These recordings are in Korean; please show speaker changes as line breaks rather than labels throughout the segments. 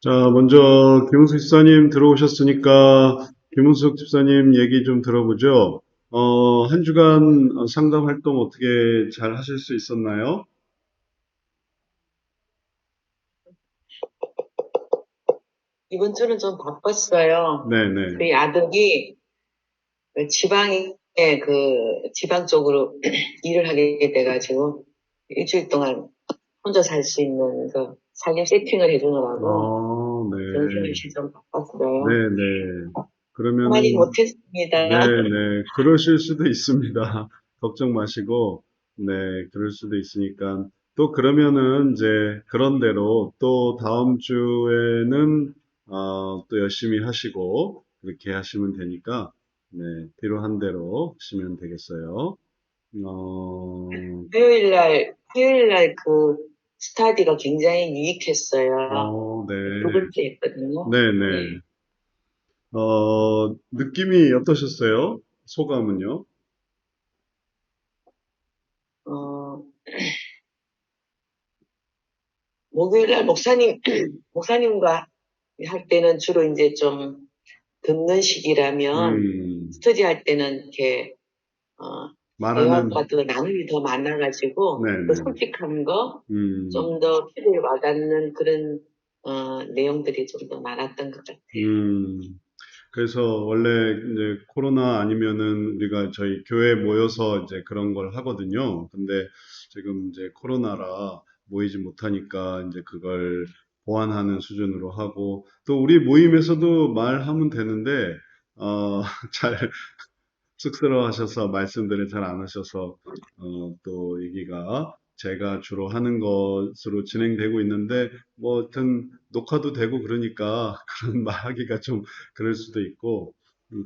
자, 먼저 김은숙 집사님 들어오셨으니까 김은숙 집사님 얘기 좀 들어보죠. 한 주간 상담 활동 어떻게 잘 하실 수 있었나요?
이번 주는 좀 바빴어요.
네네.
저희 아들이 지방에 지방 쪽으로 일을 하게 돼가지고 일주일 동안 혼자 살 수 있는 그 살림 세팅을 해주느라고
네.
정신없이 좀 바빴어요.
네네.
많이
그러면은,
못했습니다.
네네. 그러실 수도 있습니다. 걱정 마시고, 네, 그럴 수도 있으니까. 또 그러면은 이제 그런 대로 또 다음 주에는 또 열심히 하시고 그렇게 하시면 되니까 네, 필요한 대로 하시면 되겠어요. 어,
화요일 날 그 스타디가 굉장히 유익했어요.
네,
두 번째 했거든요.
네네. 느낌이 어떠셨어요? 소감은요?
어, 목요일날 목사님과 할 때는 주로 이제 좀 듣는 시기라면
음,
스터디 할 때는 이렇게 어,
말하는,
대화가 더 나눔이 더 많아가지고 더
네네.
솔직한 거
음,
좀 더 피부에 와닿는 그런 내용들이 좀 더 많았던 것 같아요.
음. 그래서 원래 이제 코로나 아니면은 우리가 저희 교회 모여서 이제 그런 걸 하거든요. 근데 지금 이제 코로나라 모이지 못하니까 이제 그걸 보완하는 수준으로 하고 또 우리 모임에서도 말하면 되는데 잘 쑥스러워하셔서 말씀들을 잘 안 하셔서 또 얘기가 제가 주로 하는 것으로 진행되고 있는데 뭐 하여튼 녹화도 되고 그러니까 그런 말하기가 좀 그럴 수도 있고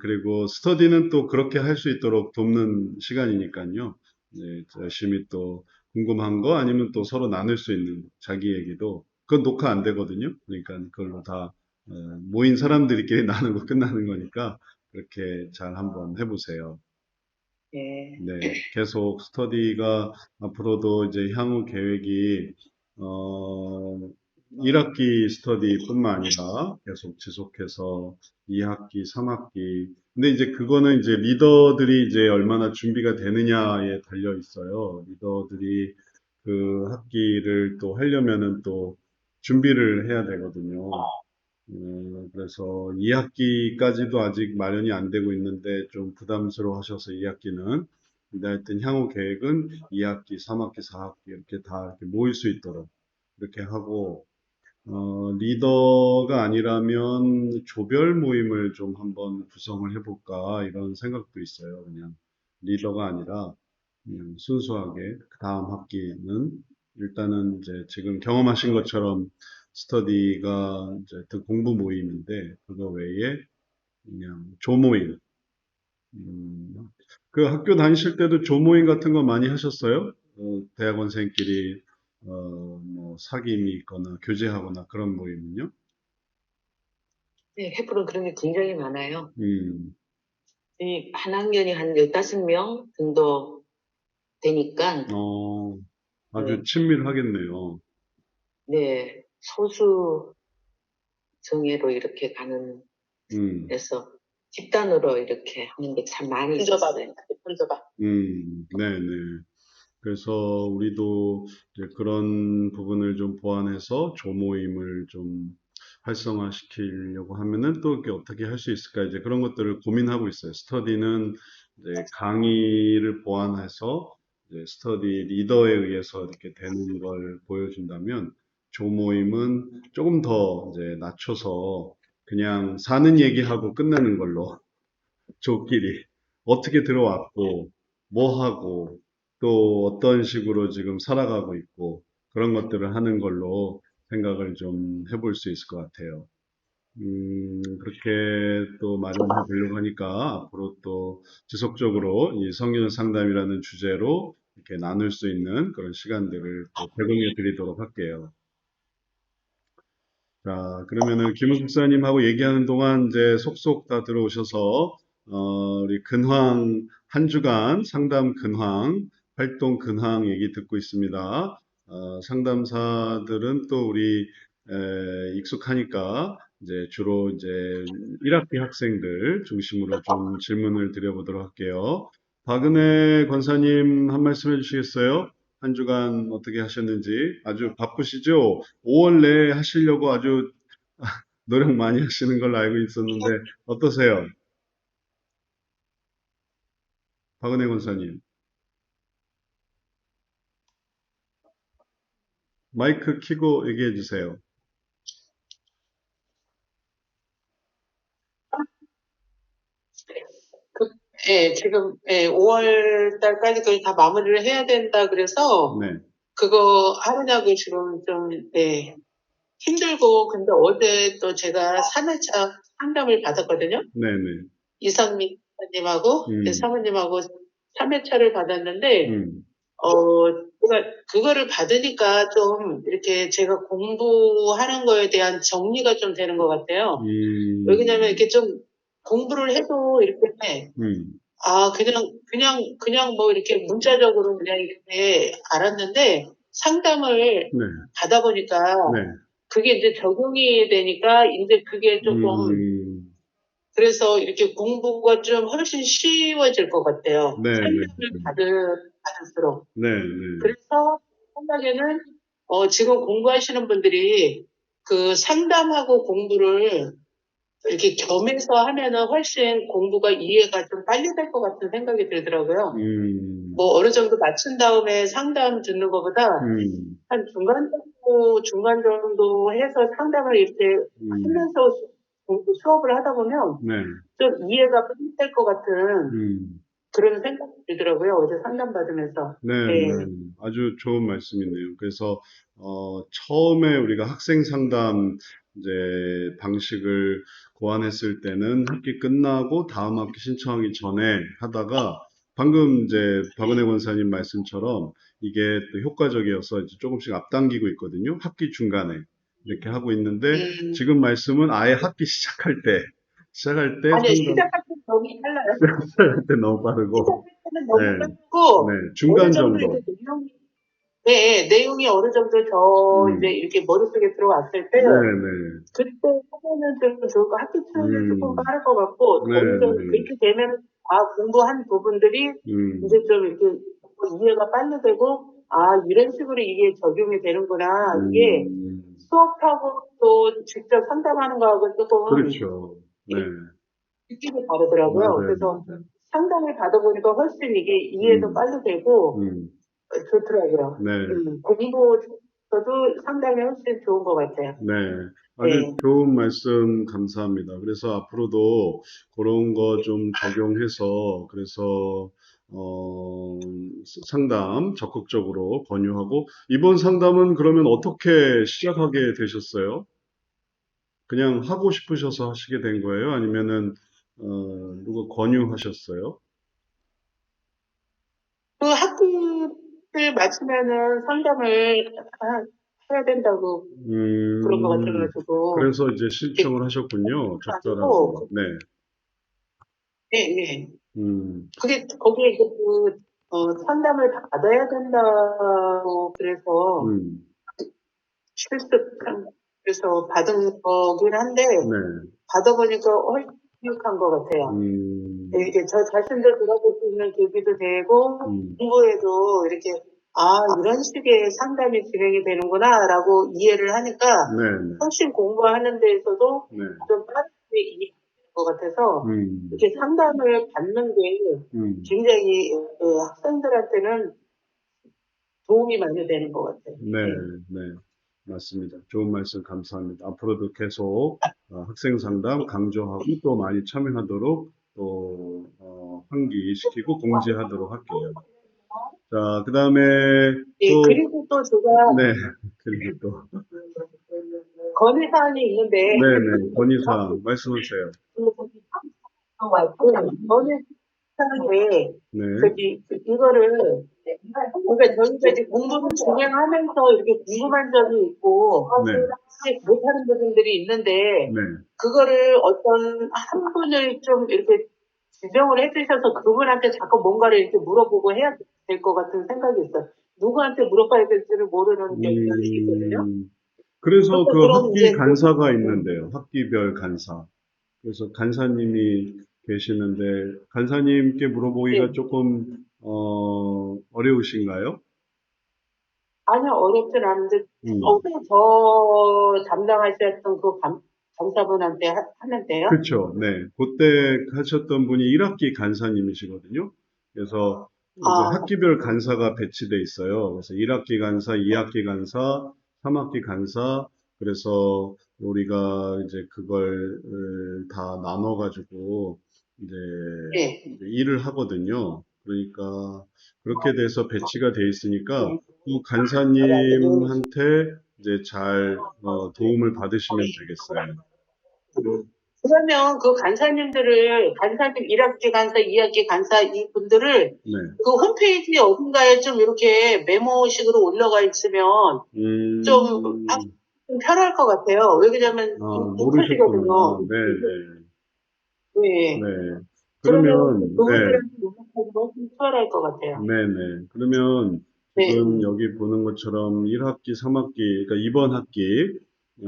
그리고 스터디는 또 그렇게 할 수 있도록 돕는 시간이니까요. 네, 열심히 또 궁금한 거 아니면 또 서로 나눌 수 있는 자기 얘기도 그건 녹화 안 되거든요. 그러니까 그걸로 다 모인 사람들끼리 나누고 끝나는 거니까 그렇게 잘 한번 해보세요.
예.
네, 계속 스터디가 앞으로도 이제 향후 계획이 어, 1학기 스터디뿐만 아니라 계속 지속해서 2학기, 3학기. 근데 이제 그거는 이제 리더들이 이제 얼마나 준비가 되느냐에 달려 있어요. 리더들이 그 학기를 또 하려면은 또 준비를 해야 되거든요. 그래서 2학기까지도 아직 마련이 안 되고 있는데 좀 부담스러워 하셔서 2학기는. 근데 하여튼 향후 계획은 2학기, 3학기, 4학기 이렇게 다 이렇게 모일 수 있도록 이렇게 하고, 리더가 아니라면 조별 모임을 좀 한번 구성을 해볼까 이런 생각도 있어요. 그냥 리더가 아니라 그냥 순수하게 그 다음 학기는 일단은 이제 지금 경험하신 것처럼 스터디가 이제 그 공부 모임인데 그거 외에 그냥 조모임. 음, 그 학교 다니실 때도 조모임 같은 거 많이 하셨어요? 대학원생끼리 뭐 사귐이 있거나 교제하거나 그런 모임은요?
네, 해프로 그런 게 굉장히 많아요.
음,
이 한 학년이 한 15명 정도 되니까
어, 아주
그,
친밀하겠네요.
네, 소수 정예로 이렇게 가는
음,
데서 집단으로 이렇게 하는 게 참 많이 있었어요. 던져봐.
네네. 그래서 우리도 이제 그런 부분을 좀 보완해서 조모임을 좀 활성화시키려고 하면은 또 이게 어떻게 할 수 있을까 이제 그런 것들을 고민하고 있어요. 스터디는 이제 강의를 보완해서 이제 스터디 리더에 의해서 이렇게 되는 걸 보여준다면 조모임은 조금 더 이제 낮춰서 그냥 사는 얘기하고 끝내는 걸로 조끼리 어떻게 들어왔고, 뭐 하고, 또 어떤 식으로 지금 살아가고 있고, 그런 것들을 하는 걸로 생각을 좀 해볼 수 있을 것 같아요. 그렇게 또 마련해 보려고 하니까 앞으로 또 지속적으로 이 성경 상담이라는 주제로 이렇게 나눌 수 있는 그런 시간들을 또 제공해 드리도록 할게요. 자, 그러면은 김우 집사님하고 얘기하는 동안 이제 속속 다 들어오셔서 우리 근황 한 주간 상담 근황 활동 근황 얘기 듣고 있습니다. 상담사들은 또 우리 익숙하니까 이제 주로 이제 1학기 학생들 중심으로 좀 질문을 드려보도록 할게요. 박은혜 권사님 한 말씀 해주시겠어요? 한 주간 어떻게 하셨는지 아주 바쁘시죠? 5월 내에 하시려고 아주 노력 많이 하시는 걸로 알고 있었는데 어떠세요? 박은혜 권사님 마이크 켜고 얘기해 주세요.
그, 예, 지금, 5월 달까지 거의 다 마무리를 해야 된다 그래서,
네,
그거 하느냐고 지금 좀, 힘들고, 근데 어제 또 제가 3회차 상담을 받았거든요.
네, 네.
이상민 사모님하고, 사모님하고 3회차를 받았는데,
음,
그거를 받으니까 좀 이렇게 제가 공부하는 거에 대한 정리가 좀 되는 것 같아요. 왜냐면 이렇게 좀 공부를 해도 이렇게 그냥 뭐 이렇게 문자적으로 그냥 이렇게 알았는데 상담을
네,
받아보니까
네.
그게 이제 적용이 되니까 이제 그게 조금 그래서 이렇게 공부가 좀 훨씬 쉬워질 것 같아요.
네, 네,
상담을 받을수록.
네, 네.
그래서 생각에는 지금 공부하시는 분들이 그 상담하고 공부를 이렇게 겸해서 하면은 훨씬 공부가 이해가 좀 빨리 될 것 같은 생각이 들더라고요. 뭐 어느 정도 맞춘 다음에 상담 듣는 것보다 한 중간 정도 해서 상담을 이렇게 하면서 수업을 하다 보면
네,
좀 이해가 빨리 될 것 같은 그런 생각이 들더라고요. 어제 상담 받으면서.
네,
네.
네. 아주 좋은 말씀이네요. 그래서, 처음에 우리가 학생 상담 이제 방식을 고안했을 때는 학기 끝나고 다음 학기 신청하기 전에 하다가 방금 이제 박은혜 권사님 말씀처럼 이게 또 효과적이어서 이제 조금씩 앞당기고 있거든요. 학기 중간에 이렇게 하고 있는데 지금 말씀은 아예 학기 시작할 때
아니요,
상담,
시작할 때 너무 빨라요.
시작할 때 너무 빠르고,
시작할 때는 너무
네,
빠르고,
네,
어느
중간
정도
정도.
이제 내용이 어느 정도 이제
음.
이렇게 머릿속에 들어왔을 때,
네, 네.
그때 하면은 좀 좋을 것, 학기 초에는 조금
음,
빠를 것 같고,
네,
어느 정도
네.
그렇게 되면, 공부한 부분들이 이제 좀 이렇게 이해가 빨리 되고, 이런 식으로 이게 적용이 되는구나. 이게 수업하고 또 직접 상담하는 거하고 조금
그렇죠. 네,
느낌이 다르더라고요.
맞아요.
그래서 상담을 받아보니까 훨씬 이게 이해도 빨리 되고
음,
좋더라고요.
네,
공부에서도 상담이 훨씬 좋은 것 같아요.
네. 아주
네.
좋은 말씀 감사합니다. 그래서 앞으로도 그런 거 좀 적용해서, 그래서, 상담 적극적으로 권유하고, 이번 상담은 그러면 어떻게 시작하게 되셨어요? 그냥 하고 싶으셔서 하시게 된 거예요? 아니면은, 누가 권유하셨어요?
그 학기를 마치면은 상담을 해야 된다고 그런 것 같아가지고
그래서 이제
이렇게
신청을 하셨군요. 적절하게.
가지고
네.
네.
음,
그게 거기에 이제 상담을 받아야 된다고 그래서
음,
실습 그래서 받은 거긴 한데
네.
받아보니까 훨씬 유익한 것 같아요.
음,
이게 저 자신도 들어볼 수 있는 계기도 되고 공부에도 이렇게 이런 식의 상담이 진행이 되는구나라고 이해를 하니까
네, 네,
훨씬 공부하는 데 있어도
네.
좀 빠르게 이해가 되는 것 같아서
음,
이렇게 상담을 받는 게 굉장히 학생들한테는 도움이 많이 되는 것 같아요.
네, 네. 맞습니다. 좋은 말씀 감사합니다. 앞으로도 계속 학생 상담 강조하고 또 많이 참여하도록 또 환기시키고 공지하도록 할게요. 자, 그 다음에
예,
또,
그리고 또 제가
네, 그리고 또,
건의사항이 있는데
네네, 건의사항 말씀하세요.
건의사항에
네,
이거를 그러니까 저희가 이제 공부를 진행하면서 이렇게 궁금한 점이 있고
네,
못하는 부분들이 있는데
네.
그거를 어떤 한 분을 좀 이렇게 지정을 해주셔서 그분한테 자꾸 뭔가를 이렇게 물어보고 해야 될 것 같은 생각이 있어요. 누구한테 물어봐야 될지를 모르는 경우가 있거든요.
그래서 그
그럼
학기
이제
간사가 있는데요. 학기별 간사. 그래서 간사님이 계시는데, 간사님께 물어보기가 조금, 어려우신가요?
아니요, 어렵진 않은데,
음.
처음에 저 담당하셨던 그 감사분한테 하면 돼요?
그렇죠. 네. 그때 하셨던 분이 1학기 간사님이시거든요. 그래서 이제
아,
학기별 간사가 배치돼 있어요. 그래서 1학기 간사, 2학기 간사, 3학기 간사. 그래서 우리가 이제 그걸 다 나눠가지고 이제
예.
일을 하거든요. 그러니까 그렇게 돼서 배치가 돼 있으니까 그 간사님한테 이제 잘 도움을 받으시면 되겠어요.
그러면 그 간사님 1학기 간사, 2학기 간사 이분들을
네.
그 홈페이지 어딘가에 좀 이렇게 메모식으로 올라가 있으면 좀,
음,
좀 편할 것 같아요. 왜냐면
모르셨구나.
인풋이거든요.
네네.
네.
네.
그러면
그러면, 네.
그분들한테 연락하기가 좀 수월할 것 같아요.
네네. 그러면
네.
지금 여기 보는 것처럼 1학기, 3학기, 그러니까 이번 학기
예.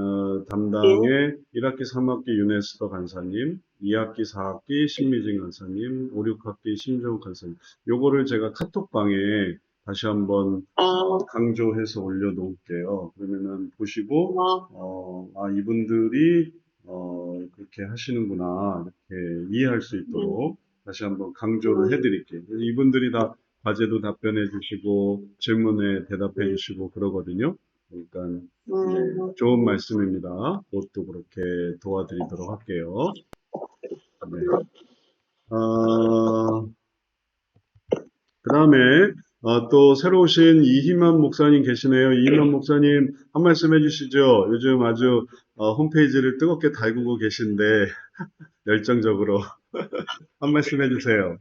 담당의 1학기, 3학기 유네스터 간사님, 2학기, 4학기 신미진 간사님, 5, 6학기 심정욱 간사님. 요거를 제가 카톡방에 다시 한번
아,
강조해서 올려놓을게요. 그러면은 보시고
어,
이분들이 그렇게 하시는구나 이렇게 이해할 수 있도록 다시 한번 강조를
음,
해드릴게요. 그래서 이분들이 다 과제도 답변해 주시고 질문에 대답해
음,
주시고 그러거든요. 그러니까 네,
음,
좋은 말씀입니다. 그것도 그렇게 도와드리도록 할게요. 네. 어, 그다음에 또 새로 오신 이희만 목사님 계시네요. 이희만 목사님 한 말씀 해주시죠. 요즘 아주 홈페이지를 뜨겁게 달구고 계신데 열정적으로 한 말씀 해주세요.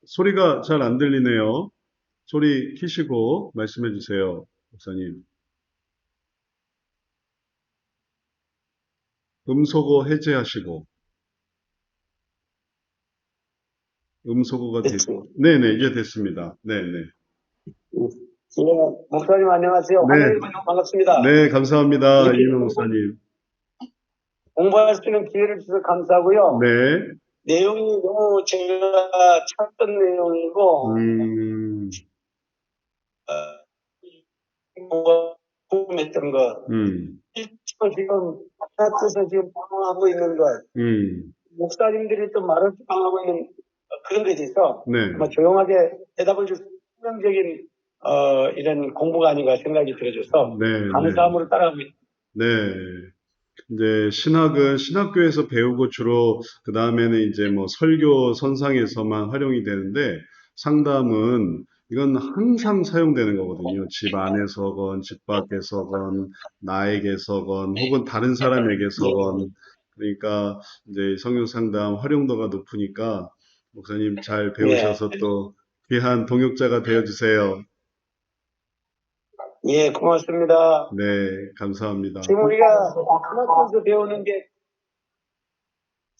소리가 잘 안 들리네요. 소리 키시고 말씀해 주세요, 목사님. 음소거 해제하시고 음소거가
됐죠.
네네 이제 됐습니다. 네네
예, 목사님 안녕하세요.
네
환영해 주셔서 반갑습니다.
네 감사합니다,
이렇게
이희만 목사님.
공부할 수 있는 기회를 주셔서 감사하고요.
네,
내용이 너무 제가 찾던 내용이고,
음,
궁금했던 것.
음,
지금 바깥에서 지금 방황하고 있는 것,
음,
목사님들이 또 말을 방황하고 있는 그런 것에 대해서
네.
아마 조용하게 대답을 줄 긍정적인 이런 공부가 아닌가 생각이 들어져서
네, 네,
감사함으로 따라가고 있습니다.
네. 이제 신학은 신학교에서 배우고 주로 그 다음에는 이제 뭐 설교 선상에서만 활용이 되는데 상담은 이건 항상 사용되는 거거든요. 집 안에서건 집 밖에서건 나에게서건 혹은 다른 사람에게서건 그러니까 이제 성경 상담 활용도가 높으니까 목사님 잘
예,
배우셔서 또 귀한 동역자가 되어 주세요.
예, 고맙습니다.
네, 감사합니다.
지금 우리가 중학교에서 배우는 게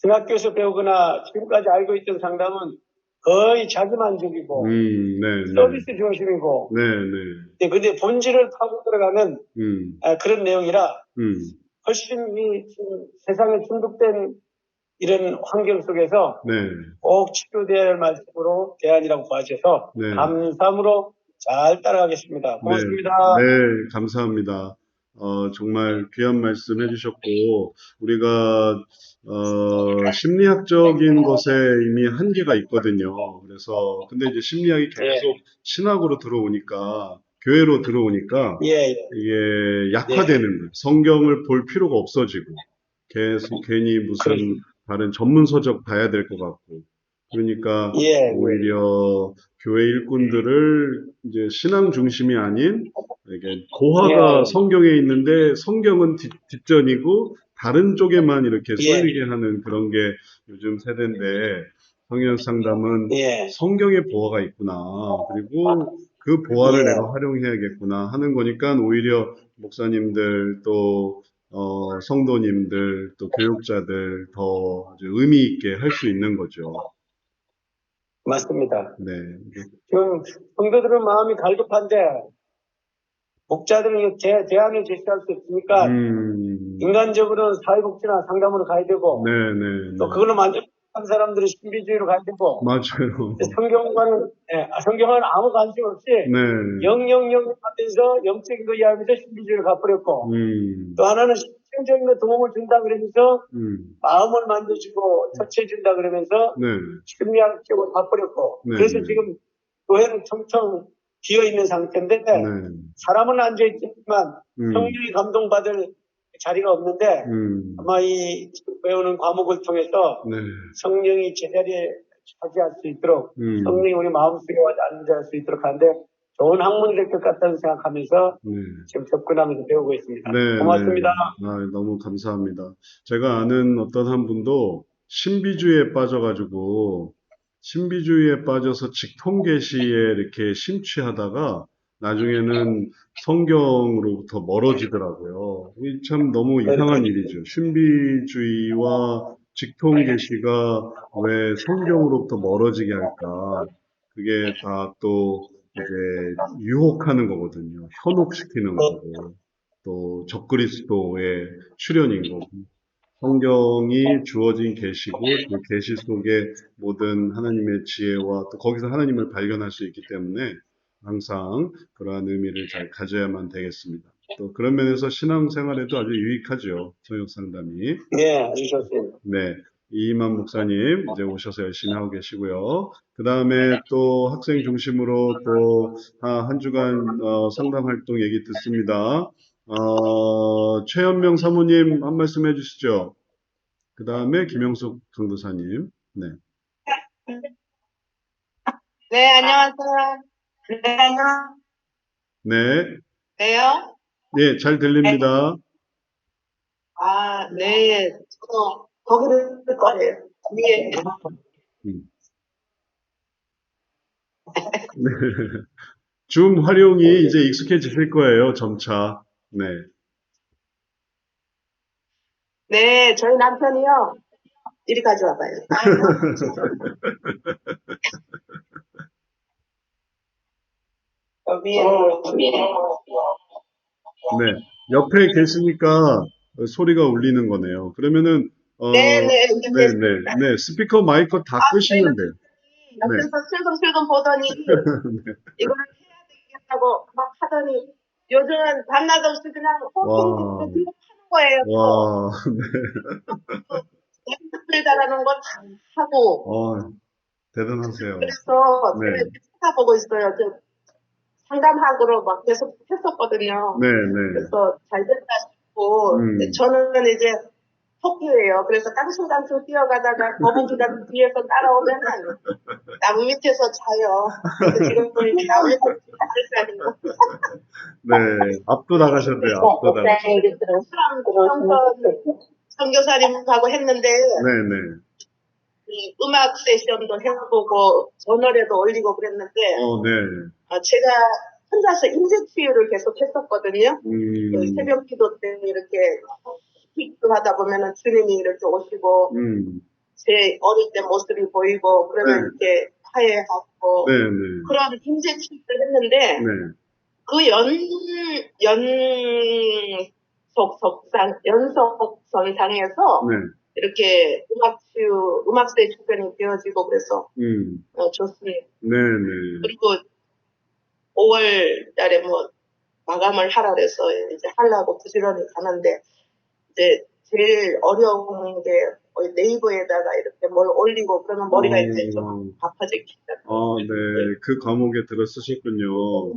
중학교에서 배우거나 지금까지 알고 있던 상담은 거의 자기만족이고
네, 네.
서비스 중심이고
네, 네.
근데 본질을 파고 들어가는
음,
그런 내용이라
음,
훨씬 이 지금 세상에 중독된 이런 환경 속에서
네,
꼭 치료돼야 할 말씀으로 대안이라고 봐주셔서
네,
감사함으로 잘 따라가겠습니다.
네,
고맙습니다.
네, 감사합니다. 정말 귀한 말씀 해주셨고, 우리가, 심리학적인 것에 이미 한계가 있거든요. 그래서, 근데 이제 심리학이
예,
계속 신학으로 들어오니까, 교회로 들어오니까,
예, 예,
이게
네,
약화되는 거예요. 성경을 볼 필요가 없어지고, 계속 괜히 무슨
그렇습니다.
다른 전문 서적 봐야 될 것 같고, 그러니까
예, 예,
오히려 교회 일꾼들을 이제 신앙 중심이 아닌 이게 고화가
예,
성경에 있는데 성경은 뒷전이고 다른 쪽에만 이렇게
예,
쏠리게 하는 그런 게 요즘 세대인데 성경 상담은
예,
성경의 보화가 있구나. 그리고 그 보화를
예.
내가 활용해야겠구나 하는 거니까 오히려 목사님들 또 성도님들 또 교육자들 더 아주 의미 있게 할 수 있는 거죠.
맞습니다.
네,
지금 성도들은 마음이 갈급한데 목자들은 대안을 제시할 수 없으니까 인간적으로는 사회복지나 상담으로 가야 되고
네, 네,
또
네.
그걸로 만족한 사람들은 신비주의로 가야 되고
맞아요.
성경과는 아무 관심 없이
네,
영영영 하면서 영적인 거 이해하면서 신비주의를 가버렸고 또 하나는 실증적인 거 도움을 준다 그러면서 마음을 만져주고 터치해준다 그러면서
네,
심리학 쪽으로 가버렸고
네,
그래서
네,
지금 교회는 텅텅 비어있는 상태인데
네,
사람은 앉아있지만
음,
성령이 감동받을 자리가 없는데 아마 이 배우는 과목을 통해서
네,
성령이 제자리에 차지할 수 있도록
음,
성령이 우리 마음속에 와서 앉아할 수 있도록 하는데 좋은 학문이 될 것 같다는 생각하면서
네.
지금 접근하면서 배우고 있습니다.
네,
고맙습니다.
네. 아, 너무 감사합니다. 제가 아는 어떤 한 분도 신비주의에 빠져가지고, 신비주의에 빠져서 직통계시에 이렇게 심취하다가, 나중에는 성경으로부터 멀어지더라고요. 이참 너무 이상한 일이죠. 신비주의와 직통계시가 왜 성경으로부터 멀어지게 할까? 그게 다 또 이제 유혹하는 거거든요. 현혹시키는 거고. 또 적그리스도의 출현인 거고 성경이 주어진 계시고 그 계시 속에 모든 하나님의 지혜와 또 거기서 하나님을 발견할 수 있기 때문에 항상 그러한 의미를 잘 가져야만 되겠습니다. 또 그런 면에서 신앙생활에도 아주 유익하죠. 성역 상담이.
네, 아주 좋습니다.
네. 이만 목사님 이제 오셔서 열심히 하고 계시고요. 그 다음에 또 학생 중심으로 또 한 주간 상담 활동 얘기 듣습니다. 최현명 사모님 한 말씀 해주시죠. 그 다음에 김영숙 전도사님. 네.
네, 안녕하세요. 네, 안녕.
네.
네요?
네, 잘 들립니다.
아, 네. 저도 거기를 쓸 거예요. 위에.
음. 네. 줌 활용이 이제 익숙해지실 거예요, 점차. 네.
네, 저희 남편이요. 이리 가져와봐요. 위에.
네. 옆에 계시니까 소리가 울리는 거네요. 그러면은,
네, 네,
네, 네,
알겠습니다.
네. 스피커 마이크 다 끄시면 돼요. 네.
옆에서 슬금슬금 보더니 이거를 해야 되겠다고 막 하더니 요즘은 밤낮 없이 그냥 홈팅도
와,
들고 파는 거예요.
와,
연습을 잘하는 거 다 하고.
대단하세요.
그래서
네,
제가 이렇게 찾아보고 있어요. 저 상담학으로 막 계속 했었거든요.
네, 네.
그래서 잘 됐다 싶고, 저는 이제 토끼예요. 그래서 깡충깡충 뛰어가다가 거북이가 뒤에서 따라오면 나무 밑에서 자요. 그래서 지금 이제 나무 밑에서 잘 자요.
네, 압도당하셨네요, 압도당.
선교사님하고 했는데,
네, 네.
이 음악 세션도 해보고, 저널에도 올리고 그랬는데,
네.
제가 혼자서 인색치유를 계속 했었거든요. 그 새벽 기도 때 이렇게 기도 하다 보면은 주님이 이렇게 오시고, 제 어릴 때 모습이 보이고, 그러면
네.
이렇게 화해하고,
네, 네.
그런 인색치유를 했는데,
네.
그 연속선상에서
네.
이렇게 음악세 주변이 되어지고 그래서 좋습니다.
네, 네.
그리고 5월 달에 뭐 마감을 하라 그래서 이제 하려고 부지런히 가는데 이제 제일 어려운 게 네이버에다가 이렇게 뭘 올리고 그러면 머리가 이제 좀 아파지기 시작해요.
네. 그 과목에 들어 쓰셨군요.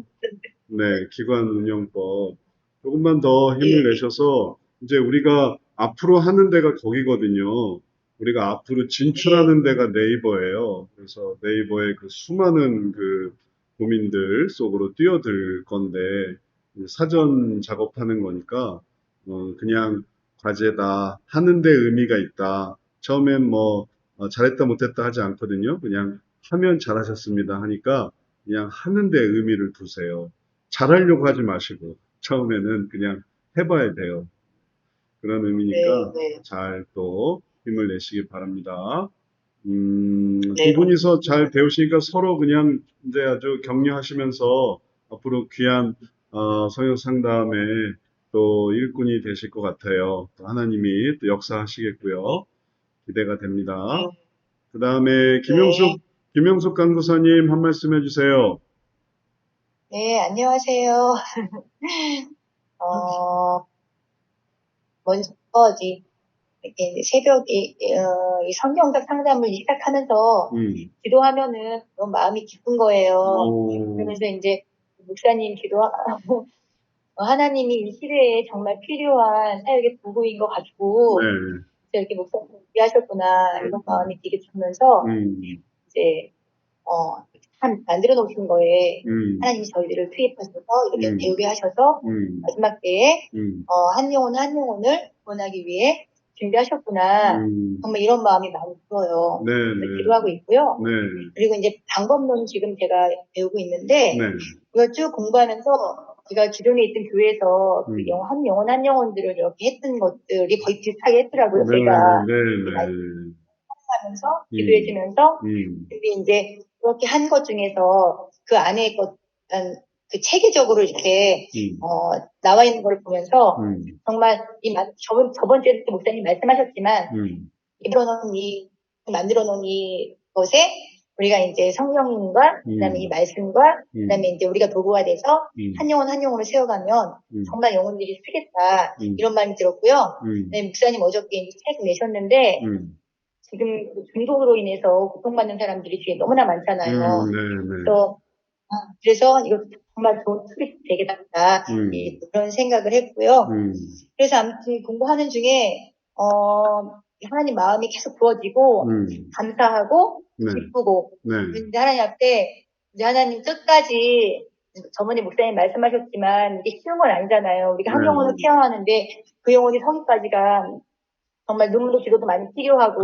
네, 기관 운영법. 조금만 더 힘을 내셔서 이제 우리가 앞으로 하는 데가 거기거든요. 우리가 앞으로 진출하는 데가 네이버예요. 그래서 네이버의 그 수많은 그 고민들 속으로 뛰어들 건데 이제 사전 작업하는 거니까 그냥 과제다 하는 데 의미가 있다. 처음엔 뭐 잘했다 못했다 하지 않거든요. 그냥 하면 잘하셨습니다 하니까 그냥 하는 데 의미를 두세요. 잘하려고 하지 마시고 처음에는 그냥 해봐야 돼요. 그런 의미니까
네.
잘 또 힘을 내시기 바랍니다. 두
네.
분이서 잘 배우시니까 서로 그냥 이제 아주 격려하시면서 앞으로 귀한 성역 상담의 또 일꾼이 되실 것 같아요. 또 하나님이 또 역사하시겠고요. 기대가 됩니다. 그 다음에
네.
김영숙 강구사님 한 말씀 해주세요.
네, 안녕하세요. 먼저 이렇게 새벽에 이 성경적 상담을 시작하면서 기도하면은 너무 마음이 기쁜 거예요. 그러면서 이제 목사님 기도하고 하나님이 이 시대에 정말 필요한 사역의 도구인 것 같고 이렇게 목사님 준비하셨구나 이런 마음이 되게 들면서 이제 만들어 놓으신 거에 하나님이 저희들을 투입하셔서 이렇게 배우게 하셔서 마지막 때에 한 영혼을 구원하기 위해 준비하셨구나. 정말 이런 마음이 많이 들어요. 기도하고 있고요. 그리고 이제 방법론 지금 제가 배우고 있는데 이걸 쭉 공부하면서 제가 기존에 있던 교회에서 그 한 영혼들을 이렇게 했던 것들이 거의 비슷하게 했더라고요. 제가 하면서 기도해주면서 근데 이제 그렇게 한 것 중에서 그 안에 그 체계적으로 이렇게 나와 있는 걸 보면서 정말 저번 주에 목사님 말씀하셨지만 만들어 놓은 이 것에 우리가 이제 성령님과 그다음에 이 말씀과 그다음에 이제 우리가 도구가 돼서 한 영혼으로 세워가면 정말 영혼들이 쓰겠다 이런 마음이 들었고요. 네, 목사님 어저께 이제 책 내셨는데 지금 중독으로 인해서 고통받는 사람들이 뒤에 너무나 많잖아요. 그래서 이거 정말 좋은 툴이 되겠다 그런 생각을 했고요. 그래서 아무튼 공부하는 중에 하나님 마음이 계속 부어지고 감사하고 기쁘고 근데 하나님 앞에 이제 하나님 끝까지 저번에 목사님 말씀하셨지만 이게 쉬운 건 아니잖아요. 우리가 한 영혼을 케어하는데 그 영혼이 서기까지가 정말 눈물도 기도도 많이 필요하고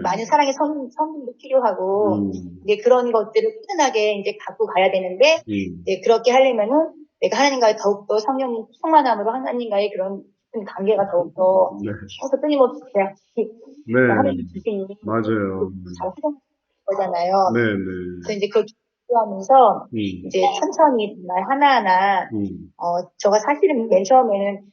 많은 사랑의 성품도 필요하고 이제 그런 것들을 꾸준하게 이제 갖고 가야 되는데 이제 그렇게 하려면은 내가 하나님과의 더욱더 성령 충만함으로 하나님과의 그런 관계가 더욱더 계속 끊임없이 하나님 주시니
맞아요.
잘 활용할 거잖아요. 그래서 이제 그걸 기도하면서 이제 천천히 정말 하나하나 제가 사실은 맨 처음에는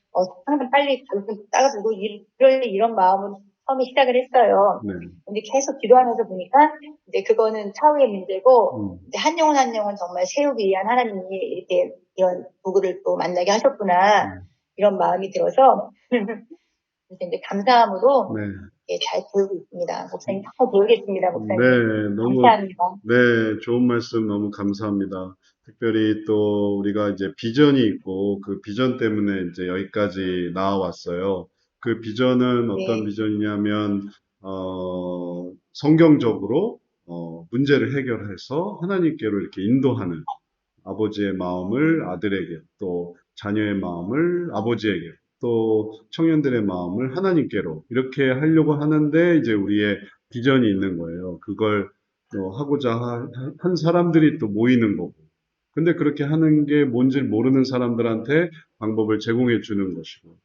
항상 빨리 따가지고 이런 마음으로 처음에 시작을 했어요. 근데 계속 기도하면서 보니까 이제 그거는 차후의 문제고 이제 한 영혼 정말 세우기 위한 하나님이 이렇게 이런 도구를 또 만나게 하셨구나 이런 마음이 들어서 그래서 이제 감사함으로 잘 배우고 있습니다. 목사님 잘 배우겠습니다. 목사님. 감사합니다.
네, 좋은 말씀 너무 감사합니다. 특별히 또 우리가 이제 비전이 있고 그 비전 때문에 이제 여기까지 나와왔어요. 그 비전은 어떤 비전이냐면 성경적으로 문제를 해결해서 하나님께로 이렇게 인도하는 아버지의 마음을 아들에게 또 자녀의 마음을 아버지에게 또 청년들의 마음을 하나님께로 이렇게 하려고 하는데 이제 우리의 비전이 있는 거예요. 그걸 또 하고자 한 사람들이 또 모이는 거고. 근데 그렇게 하는 게 뭔지 모르는 사람들한테 방법을 제공해 주는 것이고.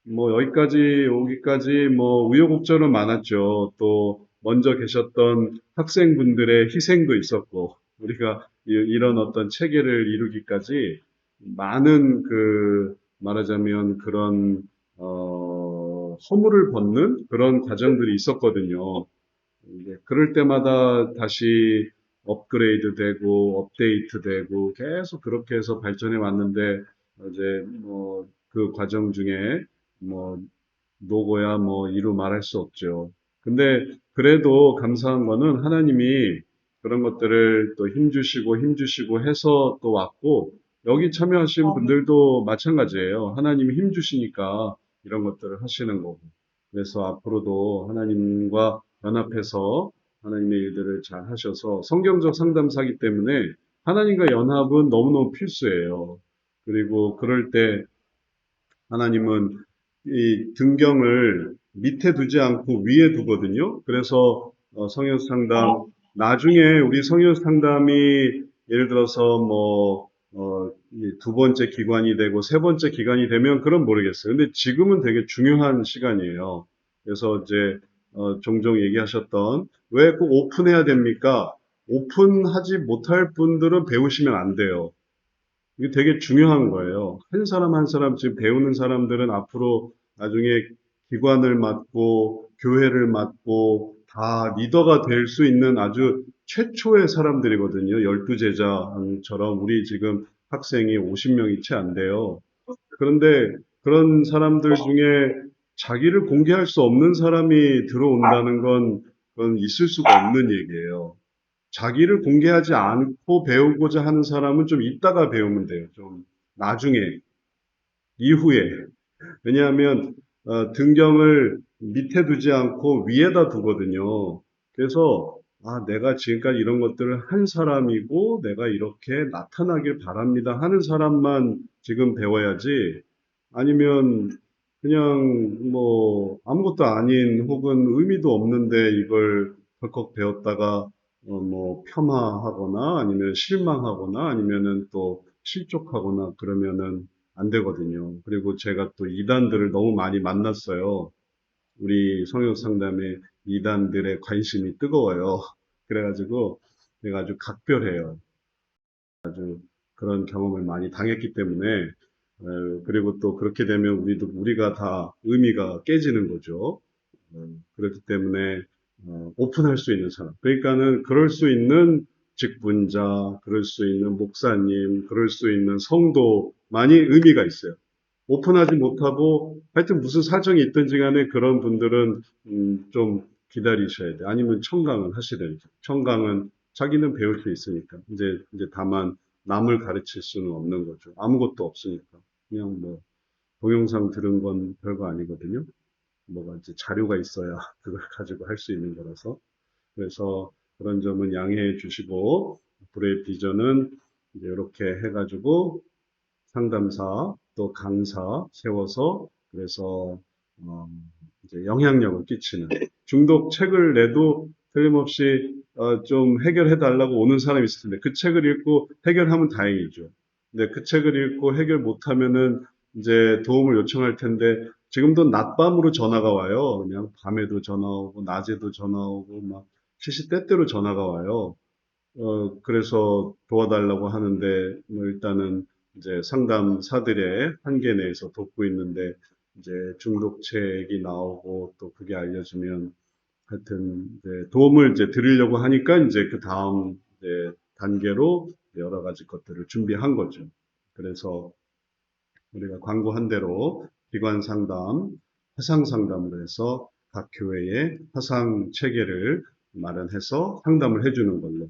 뭐 여기까지 오기까지 뭐 우여곡절은 많았죠. 또 먼저 계셨던 학생분들의 희생도 있었고 우리가 이런 어떤 체계를 이루기까지 많은 말하자면 그런 허물을 벗는 그런 과정들이 있었거든요. 그럴 때마다 다시 업그레이드 되고 업데이트 되고 계속 그렇게 해서 발전해 왔는데 이제 뭐 그 과정 중에 뭐 노고야 뭐 이루 말할 수 없죠. 근데 그래도 감사한 거는 하나님이 그런 것들을 또 힘주시고 해서 또 왔고 여기 참여하신 분들도 마찬가지예요. 하나님이 힘주시니까 이런 것들을 하시는 거고. 그래서 앞으로도 하나님과 연합해서 하나님의 일들을 잘 하셔서 성경적 상담사기 때문에 하나님과 연합은 너무너무 필수예요. 그리고 그럴 때 하나님은 이 등경을 밑에 두지 않고 위에 두거든요. 그래서 성역 상담 나중에 우리 성역 상담이 예를 들어서 두 번째 기관이 되고 세 번째 기관이 되면 그럼 모르겠어요. 근데 지금은 되게 중요한 시간이에요. 그래서 이제 종종 얘기하셨던 왜 꼭 오픈해야 됩니까? 오픈하지 못할 분들은 배우시면 안 돼요. 이게 되게 중요한 거예요. 한 사람 한 사람 지금 배우는 사람들은 앞으로 나중에 기관을 맡고 교회를 맡고 다 리더가 될 수 있는 아주 최초의 사람들이거든요. 12제자처럼 우리 지금 학생이 50명이 채 안 돼요. 그런데 그런 사람들 중에 자기를 공개할 수 없는 사람이 들어온다는 건 그건 있을 수가 없는 얘기예요. 자기를 공개하지 않고 배우고자 하는 사람은 좀 이따가 배우면 돼요. 좀 나중에, 이후에. 왜냐하면 등경을 밑에 두지 않고 위에다 두거든요. 그래서 내가 지금까지 이런 것들을 한 사람이고 내가 이렇게 나타나길 바랍니다 하는 사람만 지금 배워야지 아니면 그냥 뭐 아무것도 아닌 혹은 의미도 없는데 이걸 덜컥 배웠다가 뭐 폄하하거나 아니면 실망하거나 아니면은 또 실족하거나 그러면은 안 되거든요. 그리고 제가 또 이단들을 너무 많이 만났어요. 우리 성역 상담에 이단들의 관심이 뜨거워요. 그래가지고 내가 아주 각별해요. 그런 경험을 많이 당했기 때문에 그리고 또 그렇게 되면 우리가 다 의미가 깨지는 거죠. 그렇기 때문에 오픈할 수 있는 사람. 그러니까는 그럴 수 있는 직분자, 그럴 수 있는 목사님, 그럴 수 있는 성도만이 의미가 있어요. 오픈하지 못하고 하여튼 무슨 사정이 있든지 간에 그런 분들은 좀 기다리셔야 돼요. 아니면 청강은 하시든지. 청강은 자기는 배울 수 있으니까. 이제 다만 남을 가르칠 수는 없는 거죠. 아무것도 없으니까. 그냥 뭐 동영상 들은 건 별거 아니거든요. 뭐가 이제 자료가 있어야 그걸 가지고 할 수 있는 거라서. 그래서 그런 점은 양해해 주시고 앞으로의 비전은 이제 이렇게 해가지고 상담사 또 강사 세워서 그래서 어, 이제 영향력을 끼치는 중독 책을 내도 틀림없이 좀 해결해 달라고 오는 사람이 있을 텐데 그 책을 읽고 해결하면 다행이죠. 근데 그 책을 읽고 해결 못하면은 이제 도움을 요청할 텐데 지금도 낮밤으로 전화가 와요. 그냥 밤에도 전화 오고 낮에도 전화 오고 막 시시때때로 전화가 와요. 그래서 도와달라고 하는데, 뭐 일단은 이제 상담사들의 한계 내에서 돕고 있는데, 이제 중독책이 나오고 또 그게 알려지면 하여튼 이제 도움을 이제 드리려고 하니까 이제 그 다음 이제 단계로 여러 가지 것들을 준비한 거죠. 그래서 우리가 광고한 대로 기관 상담, 화상 상담을 해서 각 교회에 화상 체계를 마련해서 상담을 해주는 걸로.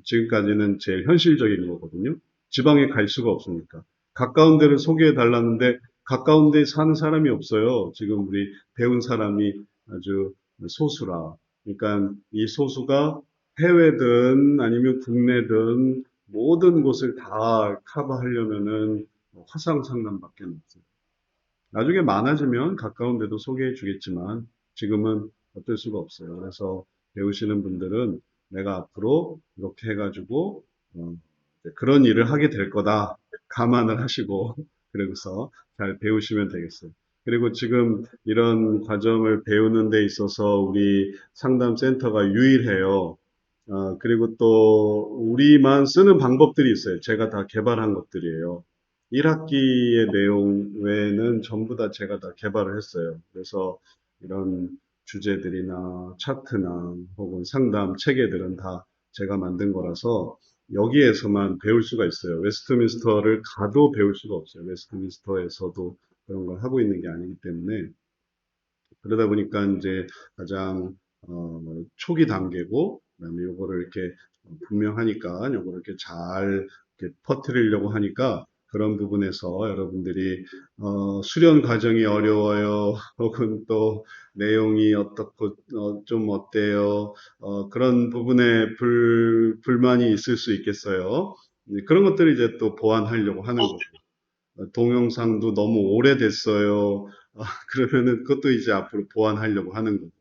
지금까지는 제일 현실적인 거거든요. 지방에 갈 수가 없으니까. 가까운 데를 소개해 달라는데 가까운 데 사는 사람이 없어요. 지금 우리 배운 사람이 아주 소수라. 그러니까 이 소수가 해외든 아니면 국내든 모든 곳을 다 커버하려면은 화상 상담밖에 없어요. 나중에 많아지면 가까운 데도 소개해 주겠지만 지금은 어쩔 수가 없어요. 그래서 배우시는 분들은 내가 앞으로 이렇게 해가지고 그런 일을 하게 될 거다 감안을 하시고 그러고서 잘 배우시면 되겠어요. 그리고 지금 이런 과정을 배우는 데 있어서 우리 상담센터가 유일해요. 그리고 또 우리만 쓰는 방법들이 있어요. 제가 다 개발한 것들이에요. 1학기의 내용 외에는 전부 다 제가 다 개발을 했어요. 그래서 이런 주제들이나 차트나 혹은 상담 체계들은 다 제가 만든 거라서 여기에서만 배울 수가 있어요. 웨스트민스터를 가도 배울 수가 없어요. 웨스트민스터에서도 그런 걸 하고 있는 게 아니기 때문에 그러다 보니까 이제 가장 초기 단계고 그다음에 요거를 이렇게 분명하니까 요거를 이렇게 잘 이렇게 퍼뜨리려고 하니까 그런 부분에서 여러분들이 수련 과정이 어려워요. 혹은 또 내용이 어떻고 좀 어때요? 그런 부분에 불만이 있을 수 있겠어요. 그런 것들을 이제 또 보완하려고 하는 거고. 동영상도 너무 오래됐어요. 그러면은 그것도 이제 앞으로 보완하려고 하는 거고.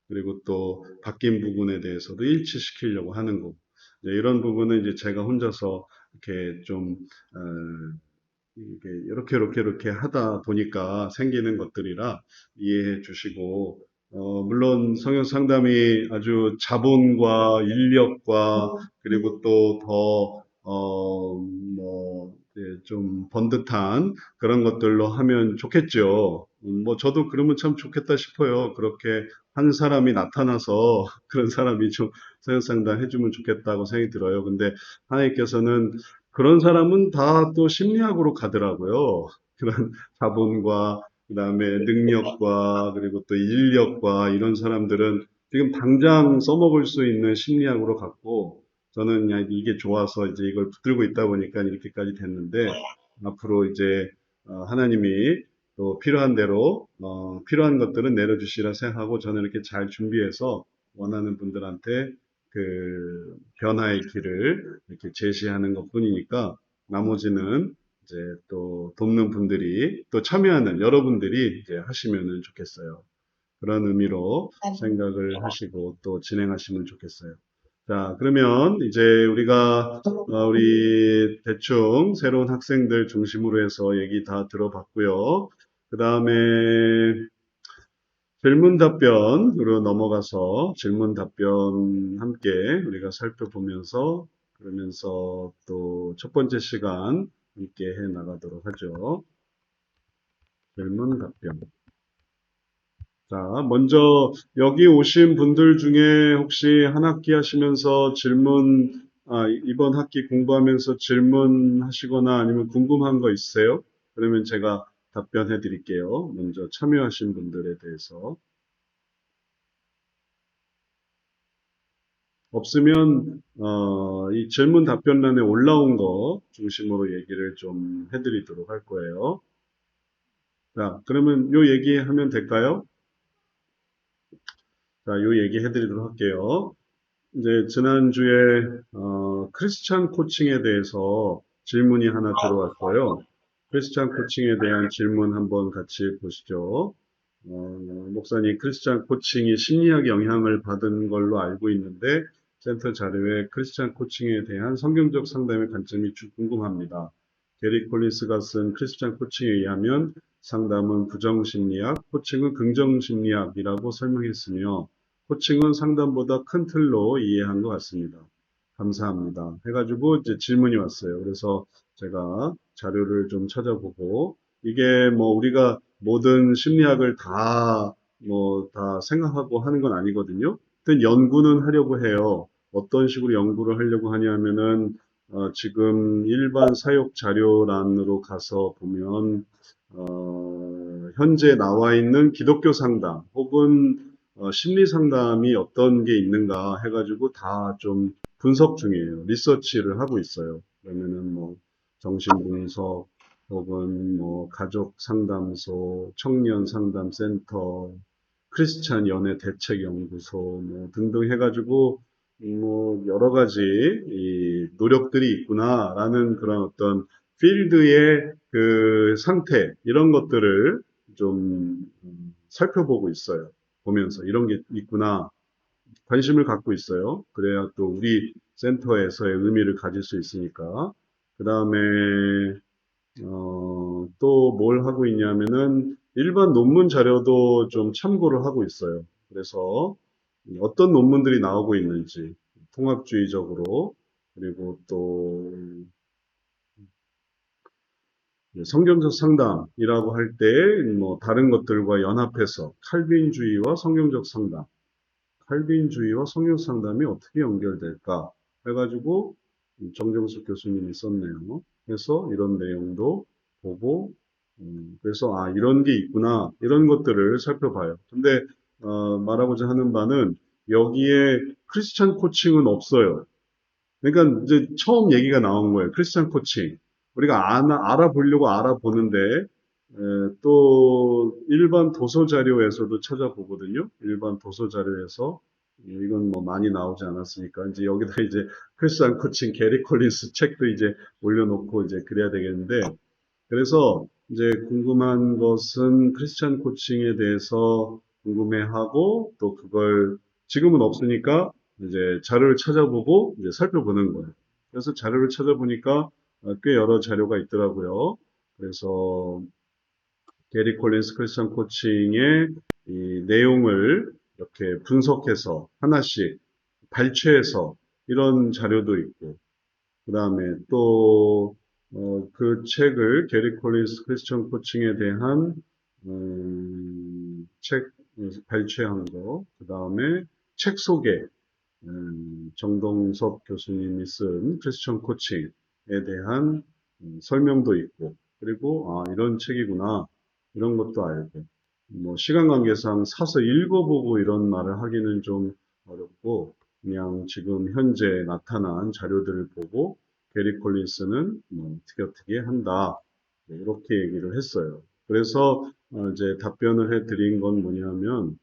그리고 또 바뀐 부분에 대해서도 일치시키려고 하는 거고. 이런 부분은 이제 제가 혼자서 이렇게 좀, 이렇게 하다 보니까 생기는 것들이라 이해해 주시고, 물론 성형 상담이 아주 자본과 인력과 그리고 또 더, 좀 번듯한 그런 것들로 하면 좋겠죠. 뭐 저도 그러면 참 좋겠다 싶어요. 그렇게 한 사람이 나타나서 그런 사람이 좀 성형 상담 해주면 좋겠다고 생각이 들어요. 근데 하나님께서는 그런 사람은 다 또 심리학으로 가더라고요. 그런 자본과 그다음에 능력과 그리고 또 인력과 이런 사람들은 지금 당장 써먹을 수 있는 심리학으로 갔고 저는 그냥 이게 좋아서 이제 이걸 붙들고 있다 보니까 이렇게까지 됐는데 앞으로 이제 하나님이 또 필요한 대로 필요한 것들은 내려주시라 생각하고 저는 이렇게 잘 준비해서 원하는 분들한테 그 변화의 길을 이렇게 제시하는 것뿐이니까 나머지는 이제 또 돕는 분들이 또 참여하는 여러분들이 이제 하시면은 좋겠어요. 그런 의미로 생각을 하시고 또 진행하시면 좋겠어요. 자, 그러면 이제 우리가 우리 대충 새로운 학생들 중심으로 해서 얘기 다 들어봤고요. 그 다음에 질문 답변으로 넘어가서 질문 답변 함께 우리가 살펴보면서 그러면서 또 첫 번째 시간 함께 해 나가도록 하죠. 질문 답변. 자, 먼저 여기 오신 분들 중에 혹시 한 학기 하시면서 이번 학기 공부하면서 질문하시거나 아니면 궁금한 거 있으세요? 그러면 제가 답변해 드릴게요. 먼저 참여하신 분들에 대해서. 없으면, 이 질문 답변란에 올라온 거 중심으로 얘기를 좀 해드리도록 할 거예요. 자, 그러면 요 얘기하면 될까요? 자, 요 얘기 해드리도록 할게요. 이제 지난주에 크리스찬 코칭에 대해서 질문이 하나 들어왔어요. 크리스찬 코칭에 대한 질문 한번 같이 보시죠. 목사님, 크리스찬 코칭이 심리학 영향을 받은 걸로 알고 있는데 센터 자료에 크리스찬 코칭에 대한 성경적 상담의 관점이 궁금합니다. 게리 콜린스가 쓴 크리스찬 코칭에 의하면 상담은 부정심리학, 코칭은 긍정심리학이라고 설명했으며 코칭은 상담보다 큰 틀로 이해한 것 같습니다. 감사합니다. 해가지고 이제 질문이 왔어요. 그래서 제가 자료를 좀 찾아보고 이게 뭐 우리가 모든 심리학을 다 생각하고 하는 건 아니거든요. 근데 연구는 하려고 해요. 어떤 식으로 연구를 하려고 하냐면은 지금 일반 사육 자료란으로 가서 보면 현재 나와 있는 기독교 상담 혹은 심리 상담이 어떤 게 있는가 해가지고 다 좀 분석 중이에요. 리서치를 하고 있어요. 그러면은 뭐 정신분석 혹은 뭐 가족 상담소, 청년 상담센터, 크리스찬 연애 대책 연구소 뭐 등등 해가지고 뭐 여러 가지 이 노력들이 있구나라는 그런 어떤 필드의 그 상태 이런 것들을 좀 살펴보고 있어요. 보면서 이런 게 있구나 관심을 갖고 있어요. 그래야 또 우리 센터에서의 의미를 가질 수 있으니까. 그 다음에 또 뭘 하고 있냐면은 일반 논문 자료도 좀 참고를 하고 있어요. 그래서 어떤 논문들이 나오고 있는지 통합주의적으로 그리고 또 성경적 상담이라고 할 때 뭐 다른 것들과 연합해서 칼빈주의와 성경적 상담, 칼빈주의와 성경 상담이 어떻게 연결될까 해가지고 정정숙 교수님이 썼네요. 그래서 이런 내용도 보고 그래서 이런 게 있구나 이런 것들을 살펴봐요. 근데 말하고자 하는 바는 여기에 크리스찬 코칭은 없어요. 그러니까 이제 처음 얘기가 나온 거예요. 크리스찬 코칭. 우리가 알아보려고 알아보는데 또 일반 도서 자료에서도 찾아보거든요. 일반 도서 자료에서 이건 뭐 많이 나오지 않았으니까 이제 여기다 이제 크리스찬 코칭 게리 콜린스 책도 이제 올려놓고 이제 그래야 되겠는데 그래서 이제 궁금한 것은 크리스찬 코칭에 대해서 궁금해하고 또 그걸 지금은 없으니까 이제 자료를 찾아보고 이제 살펴보는 거예요. 그래서 자료를 찾아보니까 꽤 여러 자료가 있더라고요. 그래서 게리 콜린스 크리스찬 코칭의 이 내용을 이렇게 분석해서 하나씩 발췌해서 이런 자료도 있고, 그 다음에 또, 그 책을, 게리 콜린스 크리스천 코칭에 대한, 책 발췌한 거, 그 다음에 책 소개, 정동섭 교수님이 쓴 크리스천 코칭에 대한 설명도 있고, 그리고, 아, 이런 책이구나. 이런 것도 알고, 뭐, 시간 관계상 사서 읽어보고 이런 말을 하기는 좀 어렵고, 그냥 지금 현재 나타난 자료들을 보고, 게리 콜린스는 뭐 어떻게 한다. 이렇게 얘기를 했어요. 그래서, 이제 답변을 해드린 건 뭐냐면,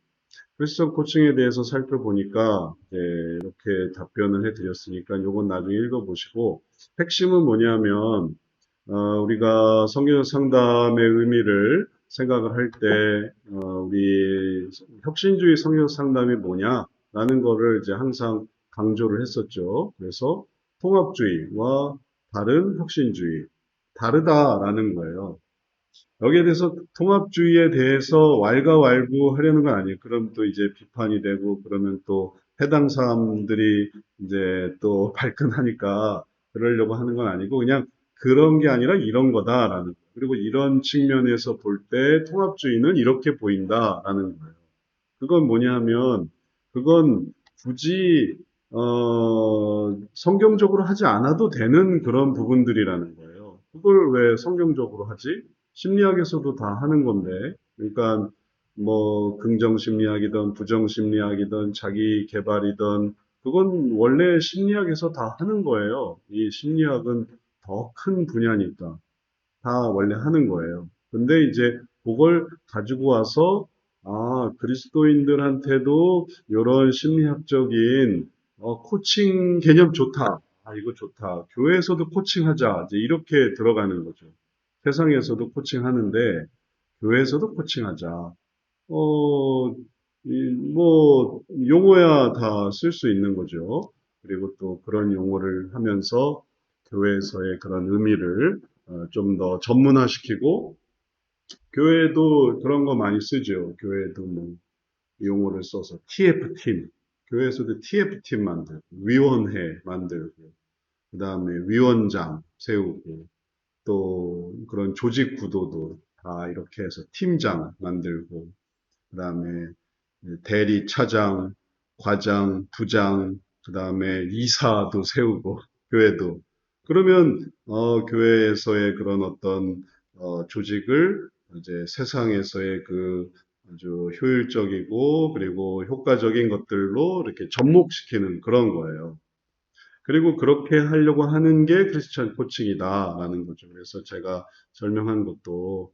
크리스천 코칭에 대해서 살펴보니까 이렇게 답변을 해드렸으니까 이건 나중에 읽어보시고 핵심은 뭐냐면 우리가 성경 상담의 의미를 생각을 할 때 우리 혁신주의 성경 상담이 뭐냐라는 거를 이제 항상 강조를 했었죠. 그래서 통합주의와 다른 혁신주의 다르다라는 거예요. 여기에 대해서 통합주의에 대해서 왈가왈부 하려는 건 아니에요. 그럼 또 이제 비판이 되고 그러면 또 해당 사람들이 이제 또 발끈하니까 그러려고 하는 건 아니고 그냥 그런 게 아니라 이런 거다라는 거예요. 그리고 이런 측면에서 볼 때 통합주의는 이렇게 보인다라는 거예요. 그건 뭐냐 하면 그건 굳이 성경적으로 하지 않아도 되는 그런 부분들이라는 거예요. 그걸 왜 성경적으로 하지? 심리학에서도 다 하는 건데, 그러니까 뭐 긍정 심리학이든 부정 심리학이든 자기 개발이든 그건 원래 심리학에서 다 하는 거예요. 이 심리학은 더 큰 분야니까 다 원래 하는 거예요. 근데 이제 그걸 가지고 와서 그리스도인들한테도 이런 심리학적인 코칭 개념 좋다. 아, 이거 좋다. 교회에서도 코칭하자. 이제 이렇게 들어가는 거죠. 세상에서도 코칭하는데 교회에서도 코칭하자. 뭐 용어야 다 쓸 수 있는 거죠. 그리고 또 그런 용어를 하면서 교회에서의 그런 의미를 좀 더 전문화시키고 교회도 그런 거 많이 쓰죠. 교회도 뭐 용어를 써서 TF팀, 교회에서도 TF팀 만들고 위원회 만들고 그 다음에 위원장 세우고 또 그런 조직 구도도 다 이렇게 해서 팀장 만들고 그 다음에 대리 차장, 과장, 부장, 그 다음에 이사도 세우고 교회도 그러면 교회에서의 그런 어떤 조직을 이제 세상에서의 그 아주 효율적이고 그리고 효과적인 것들로 이렇게 접목시키는 그런 거예요. 그리고 그렇게 하려고 하는 게 크리스천 코칭이다라는 거죠. 그래서 제가 설명한 것도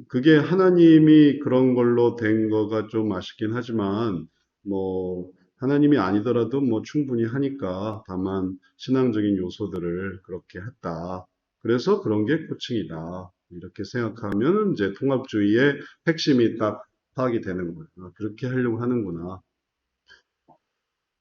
그게 하나님이 그런 걸로 된 거가 좀 아쉽긴 하지만 뭐 하나님이 아니더라도 뭐 충분히 하니까 다만 신앙적인 요소들을 그렇게 했다. 그래서 그런 게 코칭이다. 이렇게 생각하면 이제 통합주의의 핵심이 딱 파악이 되는 거예요. 그렇게 하려고 하는구나.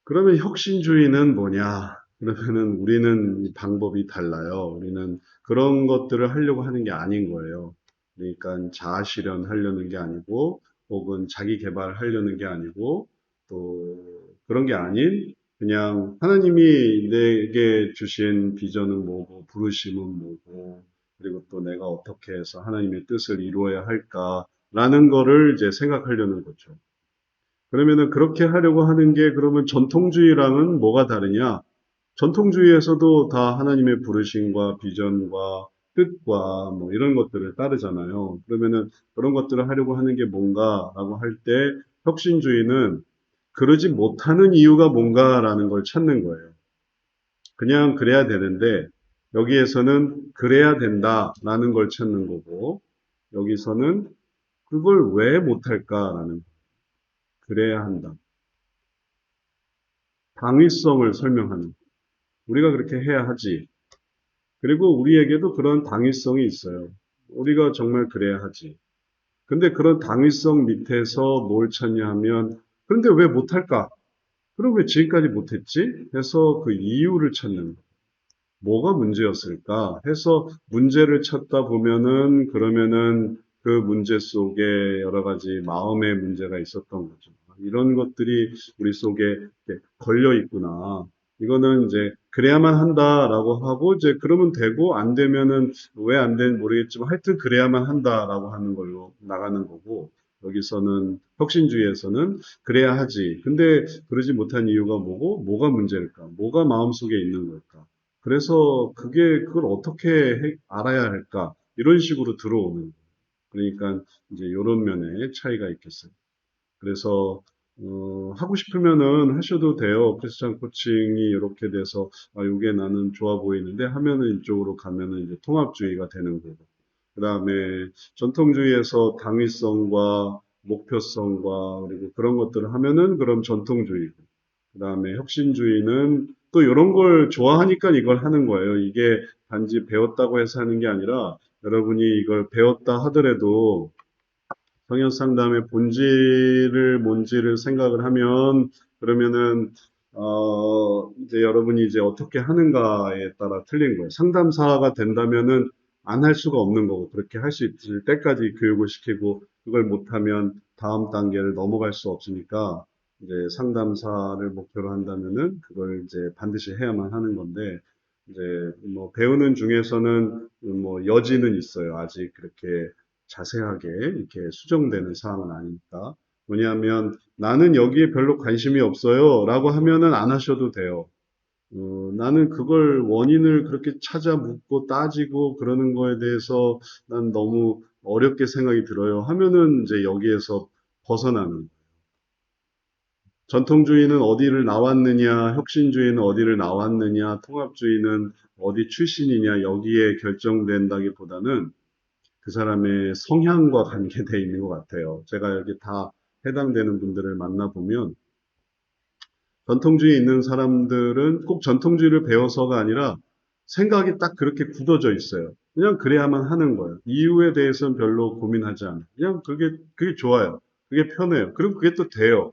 그러면 혁신주의는 뭐냐? 그러면은 우리는 방법이 달라요. 우리는 그런 것들을 하려고 하는 게 아닌 거예요. 그러니까 자아 실현하려는 게 아니고, 혹은 자기 개발하려는 게 아니고, 또 그런 게 아닌 그냥 하나님이 내게 주신 비전은 뭐고, 부르심은 뭐고, 그리고 또 내가 어떻게 해서 하나님의 뜻을 이루어야 할까라는 거를 이제 생각하려는 거죠. 그러면은 그렇게 하려고 하는 게 그러면 전통주의랑은 뭐가 다르냐? 전통주의에서도 다 하나님의 부르심과 비전과 뜻과 뭐 이런 것들을 따르잖아요. 그러면은 그런 것들을 하려고 하는 게 뭔가라고 할 때 혁신주의는 그러지 못하는 이유가 뭔가라는 걸 찾는 거예요. 그냥 그래야 되는데 여기에서는 그래야 된다라는 걸 찾는 거고 여기서는 그걸 왜 못할까라는 그래야 한다. 당위성을 설명하는. 우리가 그렇게 해야 하지. 그리고 우리에게도 그런 당위성이 있어요. 우리가 정말 그래야 하지. 근데 그런 당위성 밑에서 뭘 찾냐 하면, 그런데 왜 못할까? 그럼 왜 지금까지 못했지? 해서 그 이유를 찾는 거예요. 뭐가 문제였을까? 해서 문제를 찾다 보면은, 그러면은 그 문제 속에 여러 가지 마음의 문제가 있었던 거죠. 이런 것들이 우리 속에 걸려 있구나. 이거는 이제 그래야만 한다라고 하고 이제 그러면 되고 안 되면은 왜 안 되는지 모르겠지만 하여튼 그래야만 한다라고 하는 걸로 나가는 거고 여기서는 혁신주의에서는 그래야 하지. 근데 그러지 못한 이유가 뭐고 뭐가 문제일까? 뭐가 마음속에 있는 걸까? 그래서 그걸 어떻게 알아야 할까? 이런 식으로 들어오는 거예요. 그러니까 이제 이런 면에 차이가 있겠어요. 그래서 하고 싶으면은 하셔도 돼요. 크리스찬 코칭이 이렇게 돼서 이게 나는 좋아 보이는데 하면은 이쪽으로 가면은 이제 통합주의가 되는 거고. 그다음에 전통주의에서 당위성과 목표성과 그리고 그런 것들을 하면은 그럼 전통주의고. 그다음에 혁신주의는 또 이런 걸 좋아하니까 이걸 하는 거예요. 이게 단지 배웠다고 해서 하는 게 아니라 여러분이 이걸 배웠다 하더라도 성역 상담의 본질을 뭔지를 생각을 하면 그러면은 이제 여러분이 이제 어떻게 하는가에 따라 틀린 거예요. 상담사가 된다면은 안 할 수가 없는 거고 그렇게 할 수 있을 때까지 교육을 시키고 그걸 못하면 다음 단계를 넘어갈 수 없으니까 이제 상담사를 목표로 한다면은 그걸 이제 반드시 해야만 하는 건데 이제 뭐 배우는 중에서는 뭐 여지는 있어요. 아직 그렇게 자세하게 이렇게 수정되는 사항은 아니니까. 왜냐하면 나는 여기에 별로 관심이 없어요. 라고 하면은 안 하셔도 돼요. 나는 그걸 원인을 그렇게 찾아 묻고 따지고 그러는 거에 대해서 난 너무 어렵게 생각이 들어요. 하면은 이제 여기에서 벗어나는. 전통주의는 어디를 나왔느냐, 혁신주의는 어디를 나왔느냐, 통합주의는 어디 출신이냐, 여기에 결정된다기보다는 그 사람의 성향과 관계되어 있는 것 같아요. 제가 여기 다 해당되는 분들을 만나보면 전통주의에 있는 사람들은 꼭 전통주의를 배워서가 아니라 생각이 딱 그렇게 굳어져 있어요. 그냥 그래야만 하는 거예요. 이유에 대해서는 별로 고민하지 않아요. 그냥 그게 좋아요. 그게 편해요. 그리고 그게 또 돼요.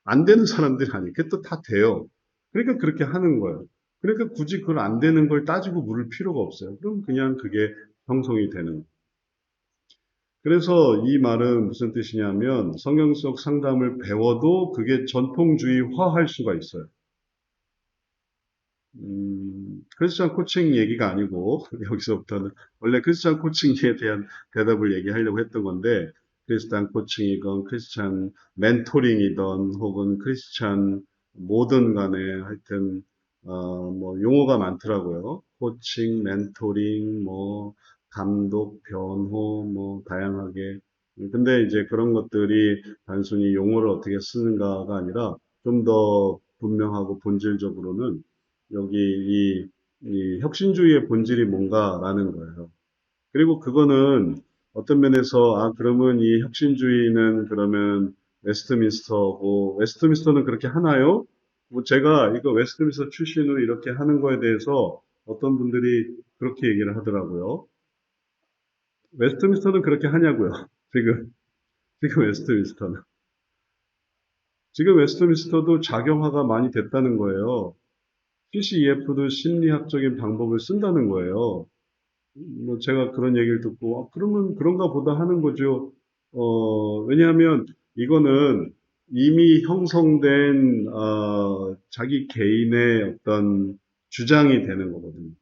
안 되는 사람들이 아니에요. 그게 또 다 돼요. 그러니까 그렇게 하는 거예요. 그러니까 굳이 그걸 안 되는 걸 따지고 물을 필요가 없어요. 그럼 그냥 그게 형성이 되는 거예요. 그래서 이 말은 무슨 뜻이냐면 성경 속 상담을 배워도 그게 전통주의화할 수가 있어요. 크리스찬 코칭 얘기가 아니고 여기서부터는 원래 크리스찬 코칭에 대한 대답을 얘기하려고 했던 건데 크리스찬 코칭이건 크리스찬 멘토링이든 혹은 크리스찬 뭐든 간에 하여튼 뭐 용어가 많더라고요. 코칭, 멘토링, 뭐 감독, 변호, 뭐 다양하게. 근데 이제 그런 것들이 단순히 용어를 어떻게 쓰는가가 아니라 좀 더 분명하고 본질적으로는 여기 이 혁신주의의 본질이 뭔가라는 거예요. 그리고 그거는 어떤 면에서 그러면 이 혁신주의는 그러면 웨스트민스터고 웨스트민스터는 그렇게 하나요? 뭐 제가 이거 웨스트민스터 출신으로 이렇게 하는 거에 대해서 어떤 분들이 그렇게 얘기를 하더라고요. 웨스트민스터는 그렇게 하냐고요. 지금 웨스트민스터는. 지금 웨스트민스터도 작용화가 많이 됐다는 거예요. PCEF도 심리학적인 방법을 쓴다는 거예요. 뭐 제가 그런 얘기를 듣고 그러면 그런가 보다 하는 거죠. 왜냐하면 이거는 이미 형성된 자기 개인의 어떤 주장이 되는 거거든요.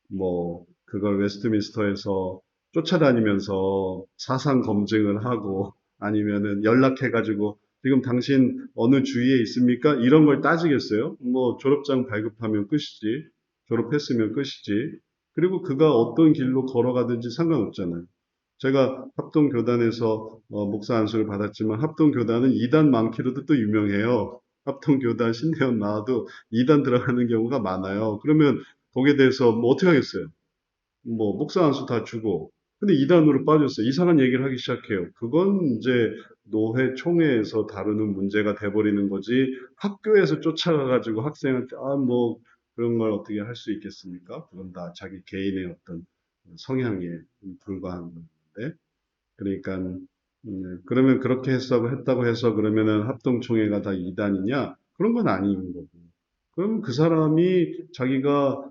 뭐 그걸 웨스트민스터에서 쫓아다니면서 사상 검증을 하고 아니면은 연락해가지고 지금 당신 어느 주위에 있습니까? 이런 걸 따지겠어요? 뭐 졸업장 발급하면 끝이지. 졸업했으면 끝이지. 그리고 그가 어떤 길로 걸어가든지 상관없잖아요. 제가 합동교단에서 목사 안수를 받았지만 합동교단은 이단 많기로도 또 유명해요. 합동교단 신대원 나와도 이단 들어가는 경우가 많아요. 그러면 거기에 대해서 뭐 어떻게 하겠어요? 뭐 목사 안수 다 주고 근데 이단으로 빠졌어요. 이상한 얘기를 하기 시작해요. 그건 이제 노회 총회에서 다루는 문제가 돼버리는 거지 학교에서 쫓아가가지고 학생한테 뭐 그런 걸 어떻게 할 수 있겠습니까? 그건 다 자기 개인의 어떤 성향에 불과한 건데 그러니까 그러면 그렇게 했다고 해서 그러면은 합동총회가 다 이단이냐? 그런 건 아닌 거고 그럼 그 사람이 자기가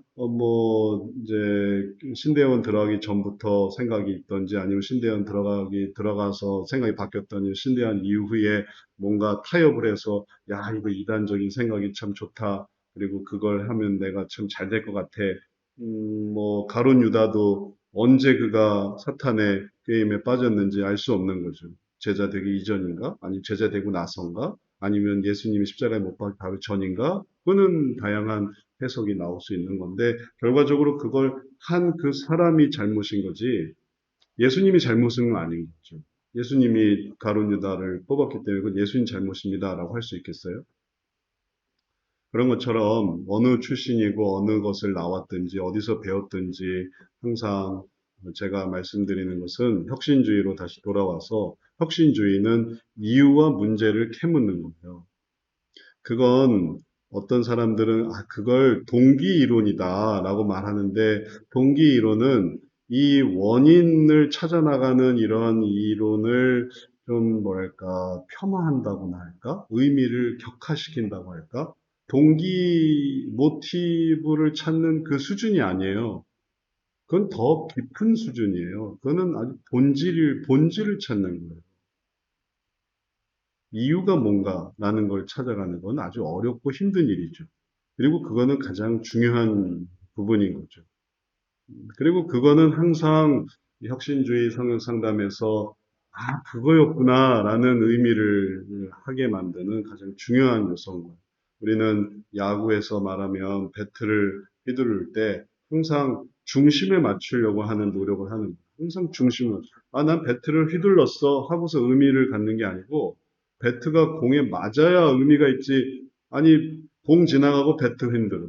이제 신대원 들어가기 전부터 생각이 있던지 아니면 신대원 들어가서 생각이 바뀌었더니 신대원 이후에 뭔가 타협을 해서 야, 이거 이단적인 생각이 참 좋다. 그리고 그걸 하면 내가 참 잘 될 것 같아. 가룟 유다도 언제 그가 사탄의 게임에 빠졌는지 알 수 없는 거죠. 제자 되기 이전인가? 아니 제자 되고 나선가? 아니면 예수님이 십자가에 못 박기 바로 전인가? 그거는 다양한 해석이 나올 수 있는 건데 결과적으로 그걸 한 그 사람이 잘못인 거지 예수님이 잘못은 아닌 거죠. 예수님이 가룟 유다를 뽑았기 때문에 그건 예수님 잘못입니다라고 할 수 있겠어요? 그런 것처럼 어느 출신이고 어느 것을 나왔든지 어디서 배웠든지 항상 제가 말씀드리는 것은 혁신주의로 다시 돌아와서 혁신주의는 이유와 문제를 캐묻는 거예요. 그건 어떤 사람들은 그걸 동기이론이다라고 말하는데 동기이론은 이 원인을 찾아나가는 이런 이론을 좀 뭐랄까 폄하한다고나 할까? 의미를 격화시킨다고 할까? 동기 모티브를 찾는 그 수준이 아니에요. 그건 더 깊은 수준이에요. 그거는 아주 본질을 찾는 거예요. 이유가 뭔가라는 걸 찾아가는 건 아주 어렵고 힘든 일이죠. 그리고 그거는 가장 중요한 부분인 거죠. 그리고 그거는 항상 혁신주의 성경 상담에서 그거였구나라는 의미를 하게 만드는 가장 중요한 요소인 거예요. 우리는 야구에서 말하면 배트를 휘두를 때 항상 중심에 맞추려고 하는 노력을 하는 거예요. 항상 중심을 난 배트를 휘둘렀어 하고서 의미를 갖는 게 아니고 배트가 공에 맞아야 의미가 있지. 아니 공 지나가고 배트 흔들어.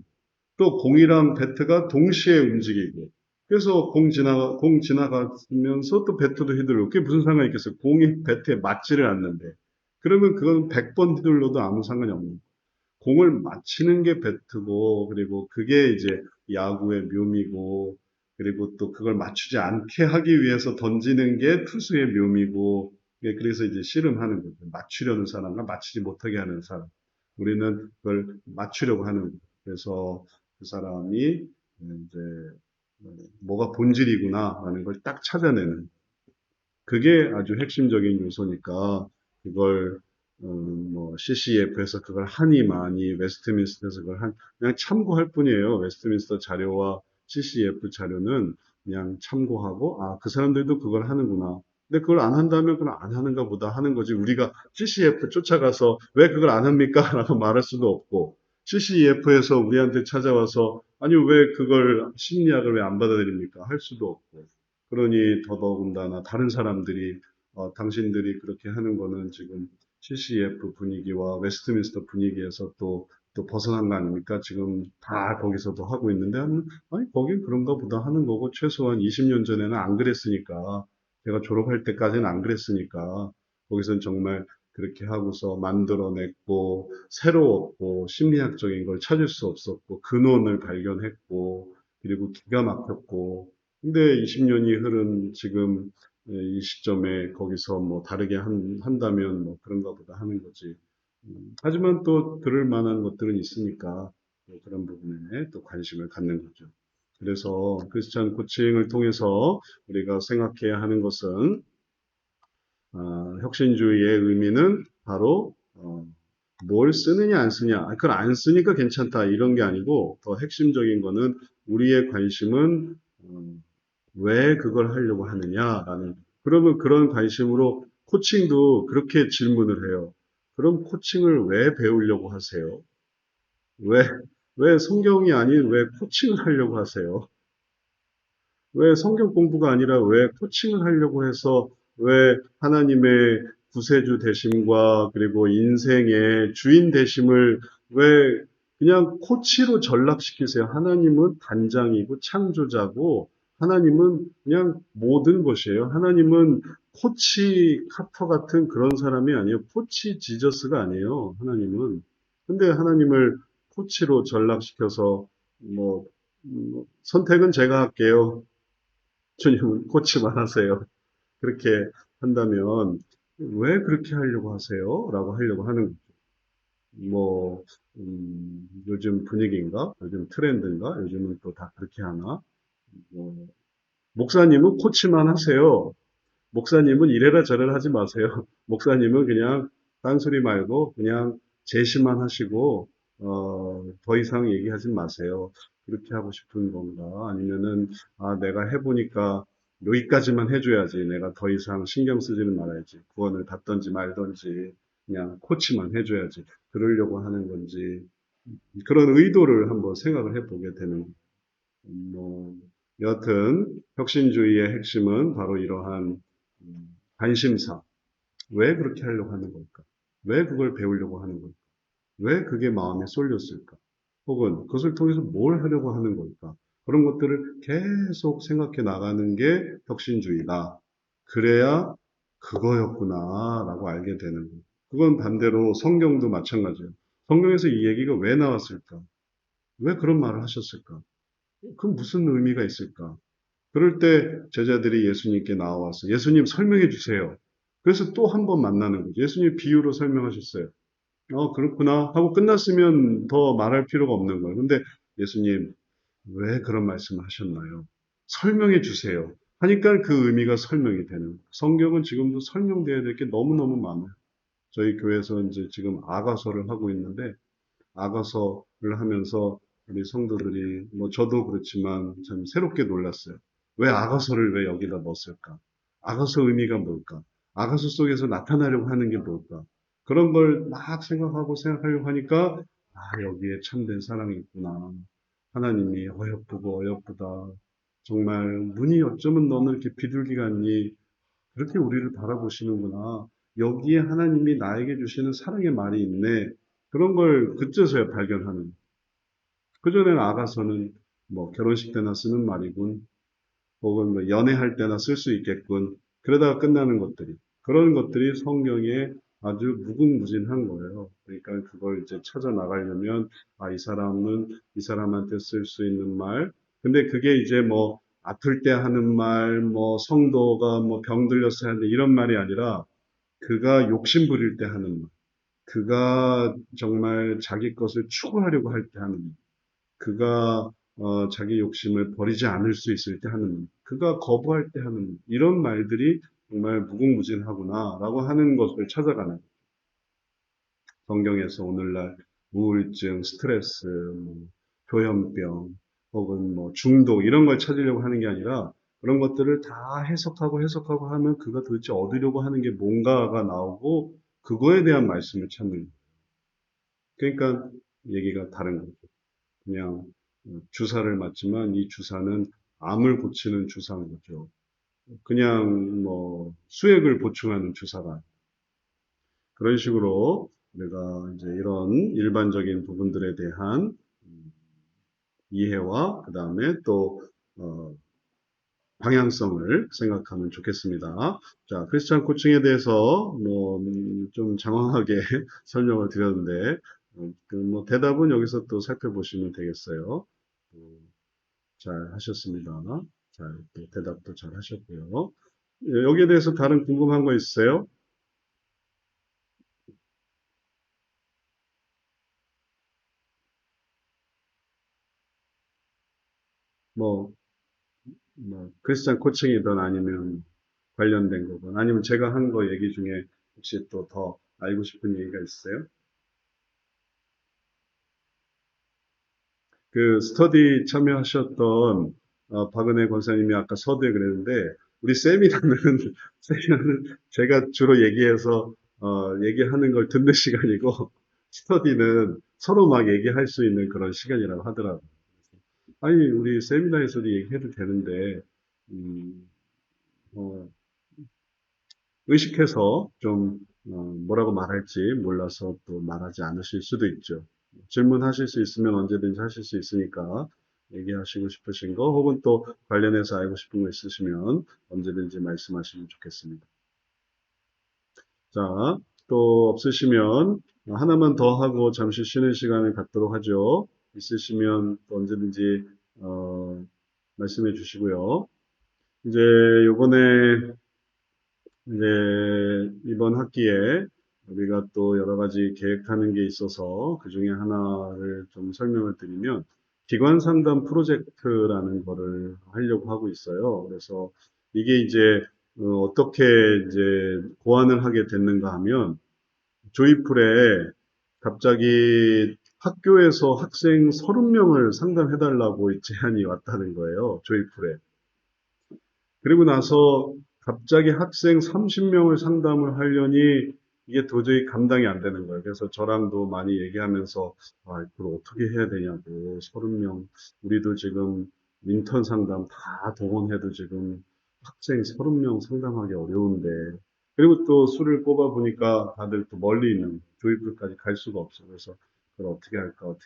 또 공이랑 배트가 동시에 움직이고 그래서 공 지나가면서 또 배트도 휘둘러. 그게 무슨 상관이 있겠어요? 공이 배트에 맞지를 않는데. 그러면 그건 100번 휘둘러도 아무 상관이 없는 거예요. 공을 맞히는 게 배트고, 그리고 그게 이제 야구의 묘미고, 그리고 또 그걸 맞추지 않게 하기 위해서 던지는 게 투수의 묘미고, 그래서 이제 씨름하는 거죠. 맞추려는 사람과 맞추지 못하게 하는 사람. 우리는 그걸 맞추려고 하는 거예요. 그래서 그 사람이 이제 뭐가 본질이구나라는 걸 딱 찾아내는 그게 아주 핵심적인 요소니까 그걸 CCF에서 그걸 하니 많이 웨스트민스터에서 그냥 참고할 뿐이에요. 웨스트민스터 자료와 CCF 자료는 그냥 참고하고 그 사람들도 그걸 하는구나. 근데 그걸 안 한다면 그걸 안 하는가 보다 하는 거지. 우리가 CCF 쫓아가서 왜 그걸 안 합니까? 라고 말할 수도 없고 CCEF에서 우리한테 찾아와서 아니 왜 그걸 심리학을 왜 안 받아들입니까? 할 수도 없고 그러니 더더군다나 다른 사람들이 당신들이 그렇게 하는 거는 지금 CCEF 분위기와 웨스트민스터 분위기에서 또 벗어난 거 아닙니까? 지금 다 거기서도 하고 있는데 아니 거긴 그런가 보다 하는 거고 최소한 20년 전에는 안 그랬으니까 제가 졸업할 때까지는 안 그랬으니까 거기서는 정말 그렇게 하고서 만들어냈고 새로웠고 심리학적인 걸 찾을 수 없었고 근원을 발견했고 그리고 기가 막혔고 근데 20년이 흐른 지금 이 시점에 거기서 뭐 다르게 한다면 뭐 그런가 보다 하는 거지. 하지만 또 들을 만한 것들은 있으니까 또 그런 부분에 또 관심을 갖는 거죠. 그래서 크리스찬 코칭을 통해서 우리가 생각해야 하는 것은 혁신주의의 의미는 바로 뭘 쓰느냐 안 쓰냐 그걸 안 쓰니까 괜찮다 이런 게 아니고 더 핵심적인 거는 우리의 관심은 왜 그걸 하려고 하느냐라는 그러면 그런 관심으로 코칭도 그렇게 질문을 해요. 그럼 코칭을 왜 배우려고 하세요? 왜, 왜 성경이 아닌 왜 코칭을 하려고 하세요? 왜 성경 공부가 아니라 왜 코칭을 하려고 해서 왜 하나님의 구세주 되심과 그리고 인생의 주인 되심을 왜 그냥 코치로 전락시키세요? 하나님은 단장이고 창조자고 하나님은 그냥 모든 것이에요. 하나님은 코치 카터 같은 그런 사람이 아니에요. 코치 지저스가 아니에요. 하나님은. 근데 하나님을 코치로 전락시켜서 뭐 선택은 제가 할게요. 주님은 코치만 하세요. 그렇게 한다면 왜 그렇게 하려고 하세요? 라고 하려고 하는 거죠. 뭐, 요즘 분위기인가? 요즘 트렌드인가? 요즘은 또 다 그렇게 하나? 뭐, 목사님은 코치만 하세요. 목사님은 이래라 저래라 하지 마세요. 목사님은 그냥 딴소리 말고 그냥 제시만 하시고 더 이상 얘기하지 마세요. 그렇게 하고 싶은 건가? 아니면은 내가 해보니까 여기까지만 해줘야지. 내가 더 이상 신경 쓰지는 말아야지. 구원을 받던지 말던지 그냥 코치만 해줘야지. 그러려고 하는 건지 그런 의도를 한번 생각을 해보게 되는 뭐, 여하튼 혁신주의의 핵심은 바로 이러한 관심사. 왜 그렇게 하려고 하는 걸까? 왜 그걸 배우려고 하는 걸까? 왜 그게 마음에 쏠렸을까? 혹은 그것을 통해서 뭘 하려고 하는 걸까? 그런 것들을 계속 생각해 나가는 게 혁신주의다. 그래야 그거였구나라고 알게 되는 거예요. 그건 반대로 성경도 마찬가지예요. 성경에서 이 얘기가 왜 나왔을까? 왜 그런 말을 하셨을까? 그 무슨 의미가 있을까? 그럴 때 제자들이 예수님께 나와서 예수님 설명해 주세요. 그래서 또 한 번 만나는 거죠. 예수님 비유로 설명하셨어요. 그렇구나 하고 끝났으면 더 말할 필요가 없는 거예요. 근데 예수님 왜 그런 말씀을 하셨나요? 설명해 주세요. 하니까 그 의미가 설명이 되는 거예요. 성경은 지금도 설명돼야 될 게 너무너무 많아요. 저희 교회에서 이제 지금 아가서를 하고 있는데 아가서를 하면서 우리 성도들이 뭐 저도 그렇지만 참 새롭게 놀랐어요. 왜 아가서를 왜 여기다 넣었을까? 아가서 의미가 뭘까? 아가서 속에서 나타나려고 하는 게 뭘까? 그런 걸 막 생각하고 생각하려고 하니까 여기에 참된 사랑이 있구나. 하나님이 어여쁘고 어여쁘다. 정말 눈이 어쩌면 너는 이렇게 비둘기 같니? 그렇게 우리를 바라보시는구나. 여기에 하나님이 나에게 주시는 사랑의 말이 있네. 그런 걸 그제서야 발견하는. 그전에는 아가서는 뭐 결혼식 때나 쓰는 말이군. 혹은 뭐 연애할 때나 쓸 수 있겠군. 그러다가 끝나는 것들이. 그런 것들이 성경에 아주 무궁무진한 거예요. 그러니까 그걸 이제 찾아 나가려면, 이 사람은 이 사람한테 쓸 수 있는 말. 근데 그게 이제 뭐 아플 때 하는 말, 뭐 성도가 뭐 병 들려서 하는 이런 말이 아니라 그가 욕심 부릴 때 하는 말. 그가 정말 자기 것을 추구하려고 할 때 하는 말. 그가 자기 욕심을 버리지 않을 수 있을 때 하는, 그가 거부할 때 하는 이런 말들이 정말 무궁무진하구나라고 하는 것을 찾아가는 성경에서 오늘날 우울증, 스트레스, 뭐 교현병 혹은 뭐 중독 이런 걸 찾으려고 하는 게 아니라 그런 것들을 다 해석하고 하면 그가 도대체 얻으려고 하는 게 뭔가가 나오고 그거에 대한 말씀을 찾는 거예요. 그러니까 얘기가 다른 거죠. 그냥 주사를 맞지만 이 주사는 암을 고치는 주사인 거죠. 그냥 뭐 수액을 보충하는 주사가 그런 식으로 우리가 이제 이런 일반적인 부분들에 대한 이해와 그 다음에 또 방향성을 생각하면 좋겠습니다. 자, 크리스찬 코칭에 대해서 뭐 좀 장황하게 설명을 드렸는데 그뭐 대답은 여기서 또 살펴보시면 되겠어요. 잘 하셨습니다. 잘, 대답도 잘 하셨고요. 여기에 대해서 다른 궁금한 거 있으세요? 뭐, 크리스찬 코칭이든 아니면 관련된 거든 아니면 제가 한 거 얘기 중에 혹시 또 더 알고 싶은 얘기가 있으세요? 그 스터디 참여하셨던 박은혜 권사님이 아까 서두에 그랬는데 우리 세미나는 세미나는 제가 주로 얘기해서 얘기하는 걸 듣는 시간이고 스터디는 서로 막 얘기할 수 있는 그런 시간이라고 하더라고요. 아니 우리 세미나에서도 얘기해도 되는데 음, 어, 의식해서 좀 뭐라고 말할지 몰라서 또 말하지 않으실 수도 있죠. 질문하실 수 있으면 언제든지 하실 수 있으니까 얘기하시고 싶으신 거 혹은 또 관련해서 알고 싶은 거 있으시면 언제든지 말씀하시면 좋겠습니다. 자, 또 없으시면 하나만 더 하고 잠시 쉬는 시간을 갖도록 하죠. 있으시면 또 언제든지 말씀해 주시고요. 이제 요번에 이제 이번 학기에 우리가 또 여러 가지 계획하는 게 있어서 그 중에 하나를 좀 설명을 드리면 기관 상담 프로젝트라는 거를 하려고 하고 있어요. 그래서 이게 이제 어떻게 이제 고안을 하게 됐는가 하면 조이풀에 갑자기 학교에서 학생 30명을 상담해달라고 제안이 왔다는 거예요. 조이풀에. 그리고 나서 갑자기 학생 30명을 상담을 하려니 이게 도저히 감당이 안 되는 거예요. 그래서 저랑도 많이 얘기하면서 아, 이걸 어떻게 해야 되냐고. 30명. 우리도 지금 인턴 상담 다 동원해도 지금 학생 30명 상담하기 어려운데. 그리고 또 수를 꼽아 보니까 다들 또 멀리 있는 조이풀까지 갈 수가 없어요. 그래서 그걸 어떻게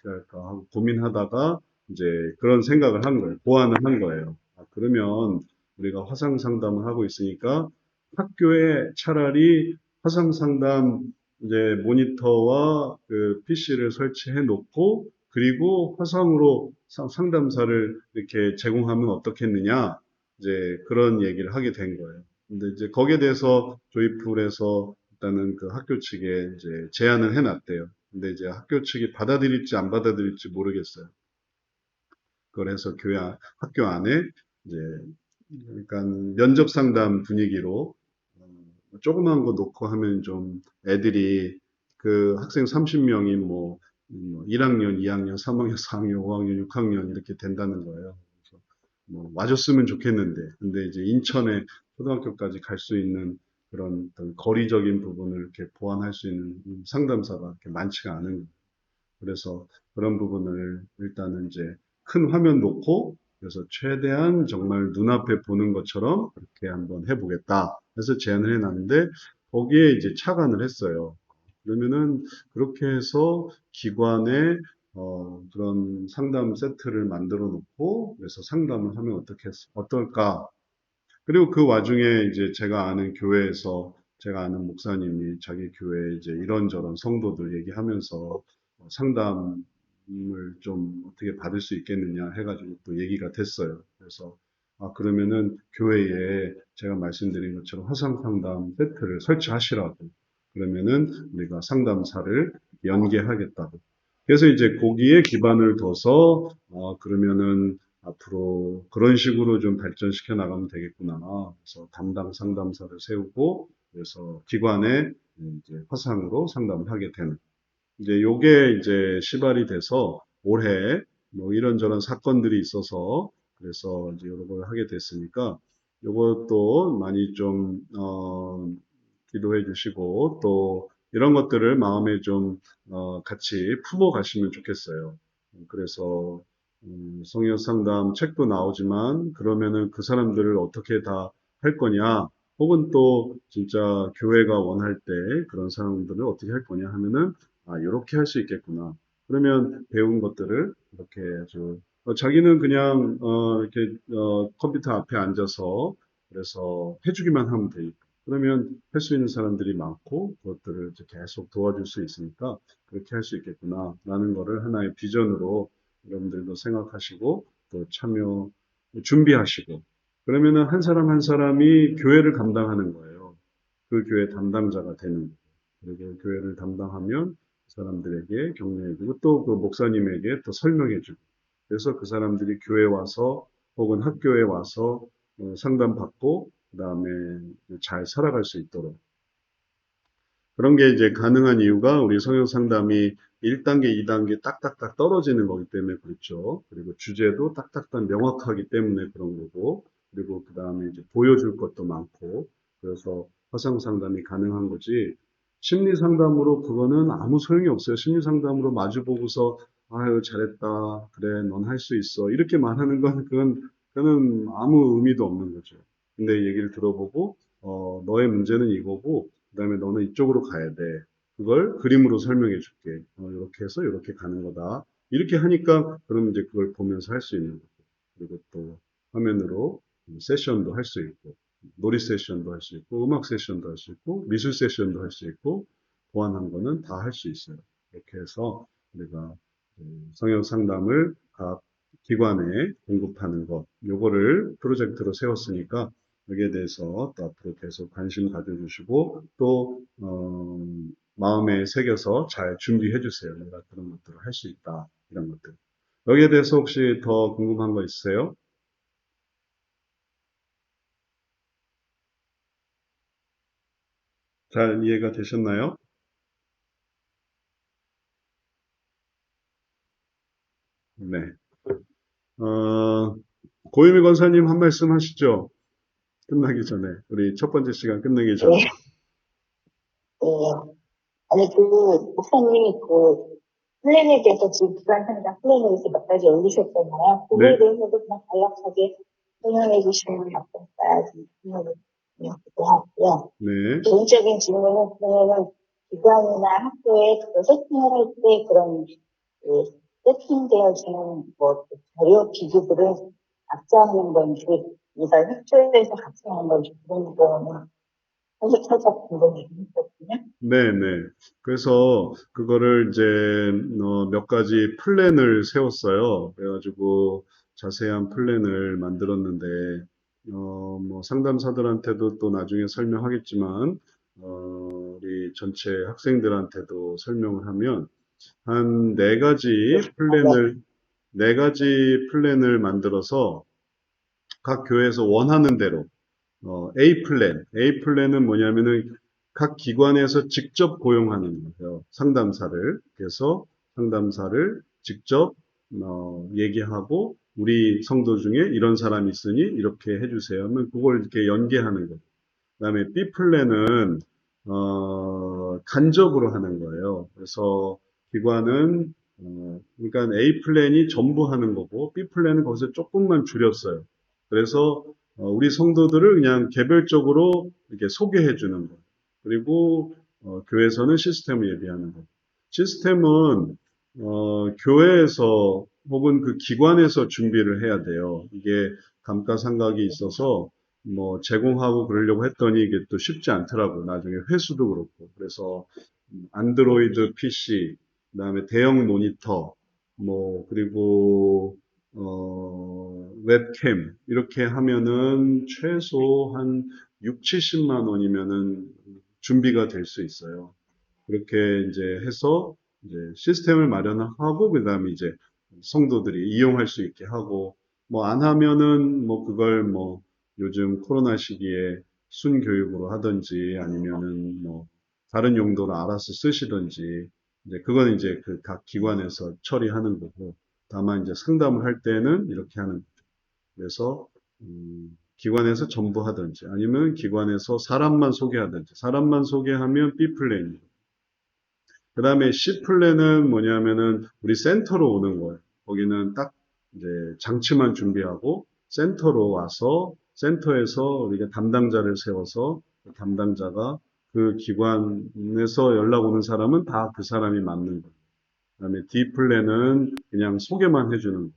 할까 하고 고민하다가 이제 그런 생각을 한 거예요. 고안을 한 거예요. 아, 그러면 우리가 화상 상담을 하고 있으니까 학교에 차라리 화상 상담 이제 모니터와 그 PC를 설치해 놓고 그리고 화상으로 상담사를 이렇게 제공하면 어떻겠느냐 이제 그런 얘기를 하게 된 거예요. 근데 이제 거기에 대해서 조이풀에서 일단은 그 학교 측에 이제 제안을 해놨대요. 근데 이제 학교 측이 받아들일지 안 받아들일지 모르겠어요. 그걸 해서 학교 안에 이제 그러니까 면접 상담 분위기로 조그만 거 놓고 하면 좀 애들이 그 학생 30명이 뭐 1학년, 2학년, 3학년, 4학년, 5학년, 6학년 이렇게 된다는 거예요. 그래서 뭐 와줬으면 좋겠는데 근데 이제 인천에 초등학교까지 갈 수 있는 그런 어떤 거리적인 부분을 이렇게 보완할 수 있는 상담사가 그렇게 많지가 않은 거예요. 그래서 그런 부분을 일단은 이제 큰 화면 놓고 그래서 최대한 정말 눈앞에 보는 것처럼 그렇게 한번 해보겠다 해서 제안을 해놨는데 거기에 이제 착안을 했어요. 그러면은 그렇게 해서 기관에 그런 상담 세트를 만들어 놓고 그래서 상담을 하면 어떨까? 그리고 그 와중에 이제 제가 아는 교회에서 제가 아는 목사님이 자기 교회에 이제 이런저런 성도들 얘기하면서 상담을 좀 어떻게 받을 수 있겠느냐 해가지고 또 얘기가 됐어요. 그래서 아 그러면은 교회에 제가 말씀드린 것처럼 화상 상담 세트를 설치하시라고 그러면은 우리가 상담사를 연계하겠다고. 그래서 이제 거기에 기반을 둬서 그러면은 앞으로 그런 식으로 좀 발전시켜 나가면 되겠구나. 그래서 담당 상담사를 세우고 그래서 기관에 이제 화상으로 상담을 하게 되는. 이제 요게 이제 시발이 돼서 올해 뭐 이런저런 사건들이 있어서 그래서 이제 여러 걸 하게 됐으니까 요것도 많이 좀 기도해 주시고 또 이런 것들을 마음에 좀 같이 품어 가시면 좋겠어요. 그래서 성역 상담 책도 나오지만 그러면은 그 사람들을 어떻게 다 할 거냐 혹은 또 진짜 교회가 원할 때 그런 사람들을 어떻게 할 거냐 하면은 아, 이렇게 할 수 있겠구나. 그러면 배운 것들을 이렇게 아주 자기는 그냥 이렇게 컴퓨터 앞에 앉아서 그래서 해주기만 하면 되니까. 그러면 할 수 있는 사람들이 많고 그것들을 이제 계속 도와줄 수 있으니까 그렇게 할 수 있겠구나 라는 거를 하나의 비전으로 여러분들도 생각하시고 또 참여 준비하시고 그러면은 한 사람 한 사람이 교회를 담당하는 거예요. 그 교회 담당자가 되는 거예요. 그리고 교회를 담당하면 그 사람들에게 격려해주고 또 그 목사님에게 또 설명해주고 그래서 그 사람들이 교회 와서 혹은 학교에 와서 상담받고 그 다음에 잘 살아갈 수 있도록 그런 게 이제 가능한 이유가 우리 성형 상담이 1단계, 2단계 딱딱딱 떨어지는 거기 때문에 그렇죠. 그리고 주제도 딱딱딱 명확하기 때문에 그런 거고, 그리고 그 다음에 이제 보여줄 것도 많고, 그래서 화상 상담이 가능한 거지. 심리 상담으로 그거는 아무 소용이 없어요. 심리 상담으로 마주 보고서 아유 잘했다, 그래, 넌 할 수 있어 이렇게 말하는 건 그거는 아무 의미도 없는 거죠. 근데 얘기를 들어보고 너의 문제는 이거고. 그다음에 너는 이쪽으로 가야 돼. 그걸 그림으로 설명해 줄게. 이렇게 해서 이렇게 가는 거다. 이렇게 하니까 그럼 이제 그걸 보면서 할 수 있는 거고. 그리고 또 화면으로 세션도 할 수 있고, 놀이 세션도 할 수 있고, 음악 세션도 할 수 있고, 미술 세션도 할 수 있고, 보완한 거는 다 할 수 있어요. 이렇게 해서 우리가 성역 상담을 각 기관에 공급하는 것, 요거를 프로젝트로 세웠으니까 여기에 대해서 또 앞으로 계속 관심 가져주시고 또 마음에 새겨서 잘 준비해 주세요. 내가 그런 것들을 할 수 있다. 이런 것들. 여기에 대해서 혹시 더 궁금한 거 있으세요? 잘 이해가 되셨나요? 네. 고유미 권사님 한 말씀 하시죠. 끝나기 전에. 우리 첫 번째 시간 끝나기 전에.
네. 아니, 목사님이 플랜에 대해서 지금 불안합니다. 플랜에 대해서 몇 가지 올리셨잖아요. 그거에
네.
대해서도 그냥 간략하게 설명해 주시면 어떨까, 좀 생각을 하고요.
네.
개인적인 질문은 그러면은 기관이나 학교에 세팅을 할 때 그런 세팅되어지는 자료 기구들을 각자하는 건지, 이걸 학교에서 같이 하는 건지 그런 거는 사실 살짝 궁금해했거든요.
네네. 그래서 그거를 이제 몇 가지 플랜을 세웠어요. 그래가지고 자세한 플랜을 만들었는데 뭐 상담사들한테도 또 나중에 설명하겠지만 우리 전체 학생들한테도 설명을 하면 한 네 가지 플랜을 만들어서 각 교회에서 원하는 대로 A 플랜은 뭐냐면은 각 기관에서 직접 고용하는 거예요. 상담사를. 그래서 상담사를 직접 얘기하고 우리 성도 중에 이런 사람이 있으니 이렇게 해주세요. 하면 그걸 이렇게 연계하는 거예요. 그다음에 B 플랜은 간접으로 하는 거예요. 그래서 기관은 그러니까 A 플랜이 전부 하는 거고 B 플랜은 거기서 조금만 줄였어요. 그래서 우리 성도들을 그냥 개별적으로 이렇게 소개해 주는 거. 그리고 교회에서는 시스템을 예비하는 거. 시스템은 교회에서 혹은 그 기관에서 준비를 해야 돼요. 이게 감가상각이 있어서 뭐 제공하고 그러려고 했더니 이게 또 쉽지 않더라고요. 나중에 회수도 그렇고. 그래서 안드로이드 PC, 그다음에 대형 모니터, 뭐 그리고 웹캠 이렇게 하면은 최소 한 6, 70만 원이면은 준비가 될 수 있어요. 그렇게 이제 해서 이제 시스템을 마련하고 그다음에 이제 성도들이 이용할 수 있게 하고 뭐 안 하면은 뭐 그걸 뭐 요즘 코로나 시기에 순교육으로 하든지 아니면은 뭐 다른 용도로 알아서 쓰시든지 이제 그건 이제 그 각 기관에서 처리하는 거고 다만 이제 상담을 할 때는 이렇게 하는 거죠. 그래서 기관에서 전부 하든지 아니면 기관에서 사람만 소개하든지 사람만 소개하면 B 플랜이고 그 다음에 C 플랜은 뭐냐면은 우리 센터로 오는 거예요. 거기는 딱 이제 장치만 준비하고 센터로 와서 센터에서 우리가 담당자를 세워서 그 담당자가 그 기관에서 연락 오는 사람은 다 그 사람이 맞는 거예요. 그다음에 D 플랜은 그냥 소개만 해주는 거예요.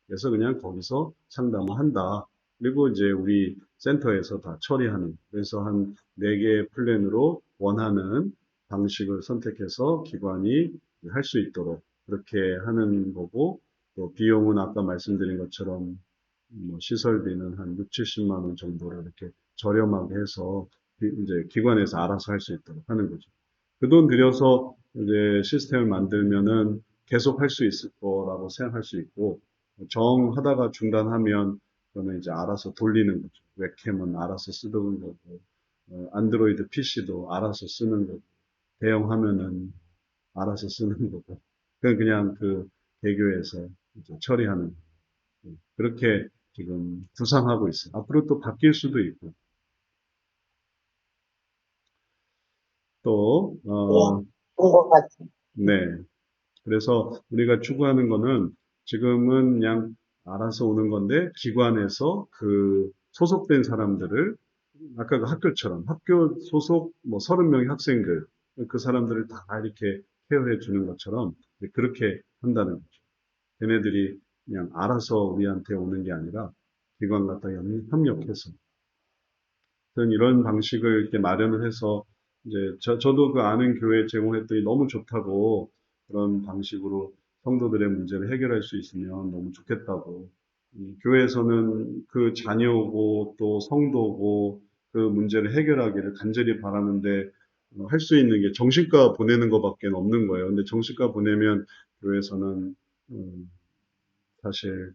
그래서 그냥 거기서 상담을 한다. 그리고 이제 우리 센터에서 다 처리하는. 그래서 한 4개의 플랜으로 원하는 방식을 선택해서 기관이 할 수 있도록 그렇게 하는 거고, 또 비용은 아까 말씀드린 것처럼 뭐 시설비는 한 6, 70만 원 정도로 이렇게 저렴하게 해서 이제 기관에서 알아서 할 수 있도록 하는 거죠. 그 돈 들여서 이제 시스템을 만들면은 계속 할 수 있을 거라고 생각할 수 있고, 정하다가 중단하면 그거는 이제 알아서 돌리는 거죠. 웹캠은 알아서 쓰는 거고, 안드로이드 PC도 알아서 쓰는 거고, 대형 화면은 알아서 쓰는 거고, 그냥 그 개교에서 이제 처리하는 그렇게 지금 구상하고 있어요. 앞으로 또 바뀔 수도 있고, 또,
좋은 것 같아요.
네. 그래서 우리가 추구하는 거는 지금은 그냥 알아서 오는 건데 기관에서 그 소속된 사람들을 아까 그 학교처럼 학교 소속 뭐 30명의 학생들 그 사람들을 다 이렇게 케어해 주는 것처럼 그렇게 한다는 거죠. 걔네들이 그냥 알아서 우리한테 오는 게 아니라 기관과 다 협력해서 이런 방식을 이렇게 마련을 해서 이제 저도 그 아는 교회 제공했더니 너무 좋다고 그런 방식으로 성도들의 문제를 해결할 수 있으면 너무 좋겠다고 교회에서는 그 자녀고 또 성도고 그 문제를 해결하기를 간절히 바라는데 할 수 있는 게 정신과 보내는 것밖에 없는 거예요. 근데 정신과 보내면 교회에서는 사실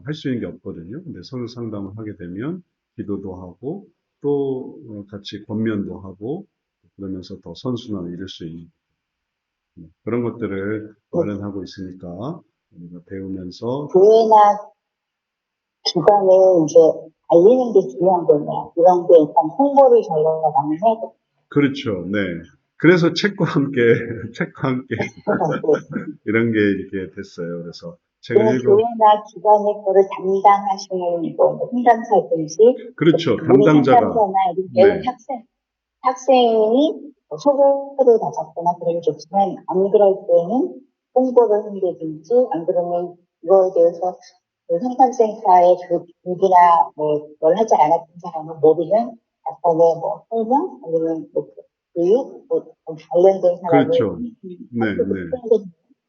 할 수 있는 게 없거든요. 근데 서로 상담을 하게 되면 기도도 하고 또 같이 권면도 하고 그러면서 더 선순환을 이룰 수 있는 그런 것들을 마련하고 있으니까 우리가 배우면서
교회나 기관에 이제 알리는 게 중요한 거냐. 이런 게 일단 홍보를 저희가 많이 해야 돼.
그렇죠. 네. 그래서 책과 함께 책과 함께 이런 게 이렇게 됐어요. 그래서 책을 읽어
교회나 기관의 거를 담당하시는 뭐 상담사든지
그렇죠.
우리
담당자가
상담사나
네.
학생이 소개를 받았거나 그러면 좋지만 안 그럴 때는 홍보를 한다든지 안 그러면 이거에 대해서 그 상담센터의 교육이나 뭘 하지 않았던 사람은 모르면 약간의 설명 아니면 교육 관련된 사람을
그렇죠. 네,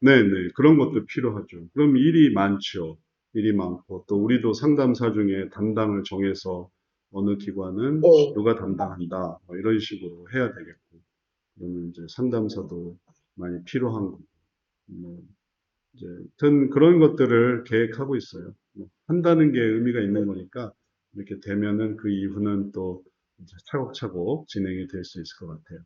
네. 네. 그런 것도 필요하죠. 그럼 일이 많죠. 일이 많고 또 우리도 상담사 중에 담당을 정해서 어느 기관은 누가 담당한다 뭐 이런 식으로 해야 되겠고 그러면 이제 상담사도 많이 필요한 거고 뭐 이제 하여튼 그런 것들을 계획하고 있어요. 뭐 한다는 게 의미가 있는 거니까 이렇게 되면은 그 이후는 또 이제 차곡차곡 진행이 될 수 있을 것 같아요.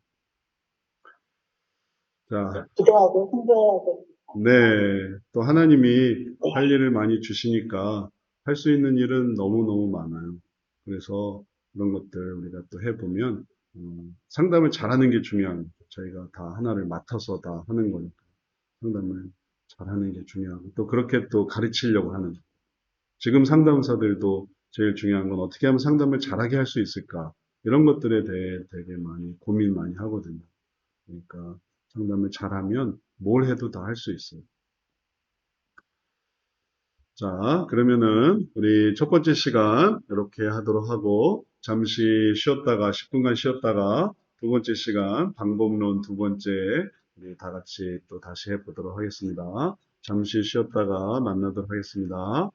자,
기도하고 홍보하고
네. 또 하나님이 할 일을 많이 주시니까 할 수 있는 일은 너무너무 많아요. 그래서 그런 것들 우리가 또 해보면 상담을 잘하는 게 중요한 거죠. 저희가 다 하나를 맡아서 다 하는 거니까 상담을 잘하는 게 중요하고 또 그렇게 또 가르치려고 하는 지금 상담사들도 제일 중요한 건 어떻게 하면 상담을 잘하게 할 수 있을까 이런 것들에 대해 되게 많이 고민 많이 하거든요. 그러니까 상담을 잘하면 뭘 해도 다 할 수 있어요. 자, 그러면은 우리 첫 번째 시간 이렇게 하도록 하고 잠시 쉬었다가 10분간 쉬었다가 두 번째 시간 방법론 두 번째 우리 다 같이 또 다시 해보도록 하겠습니다. 잠시 쉬었다가 만나도록 하겠습니다.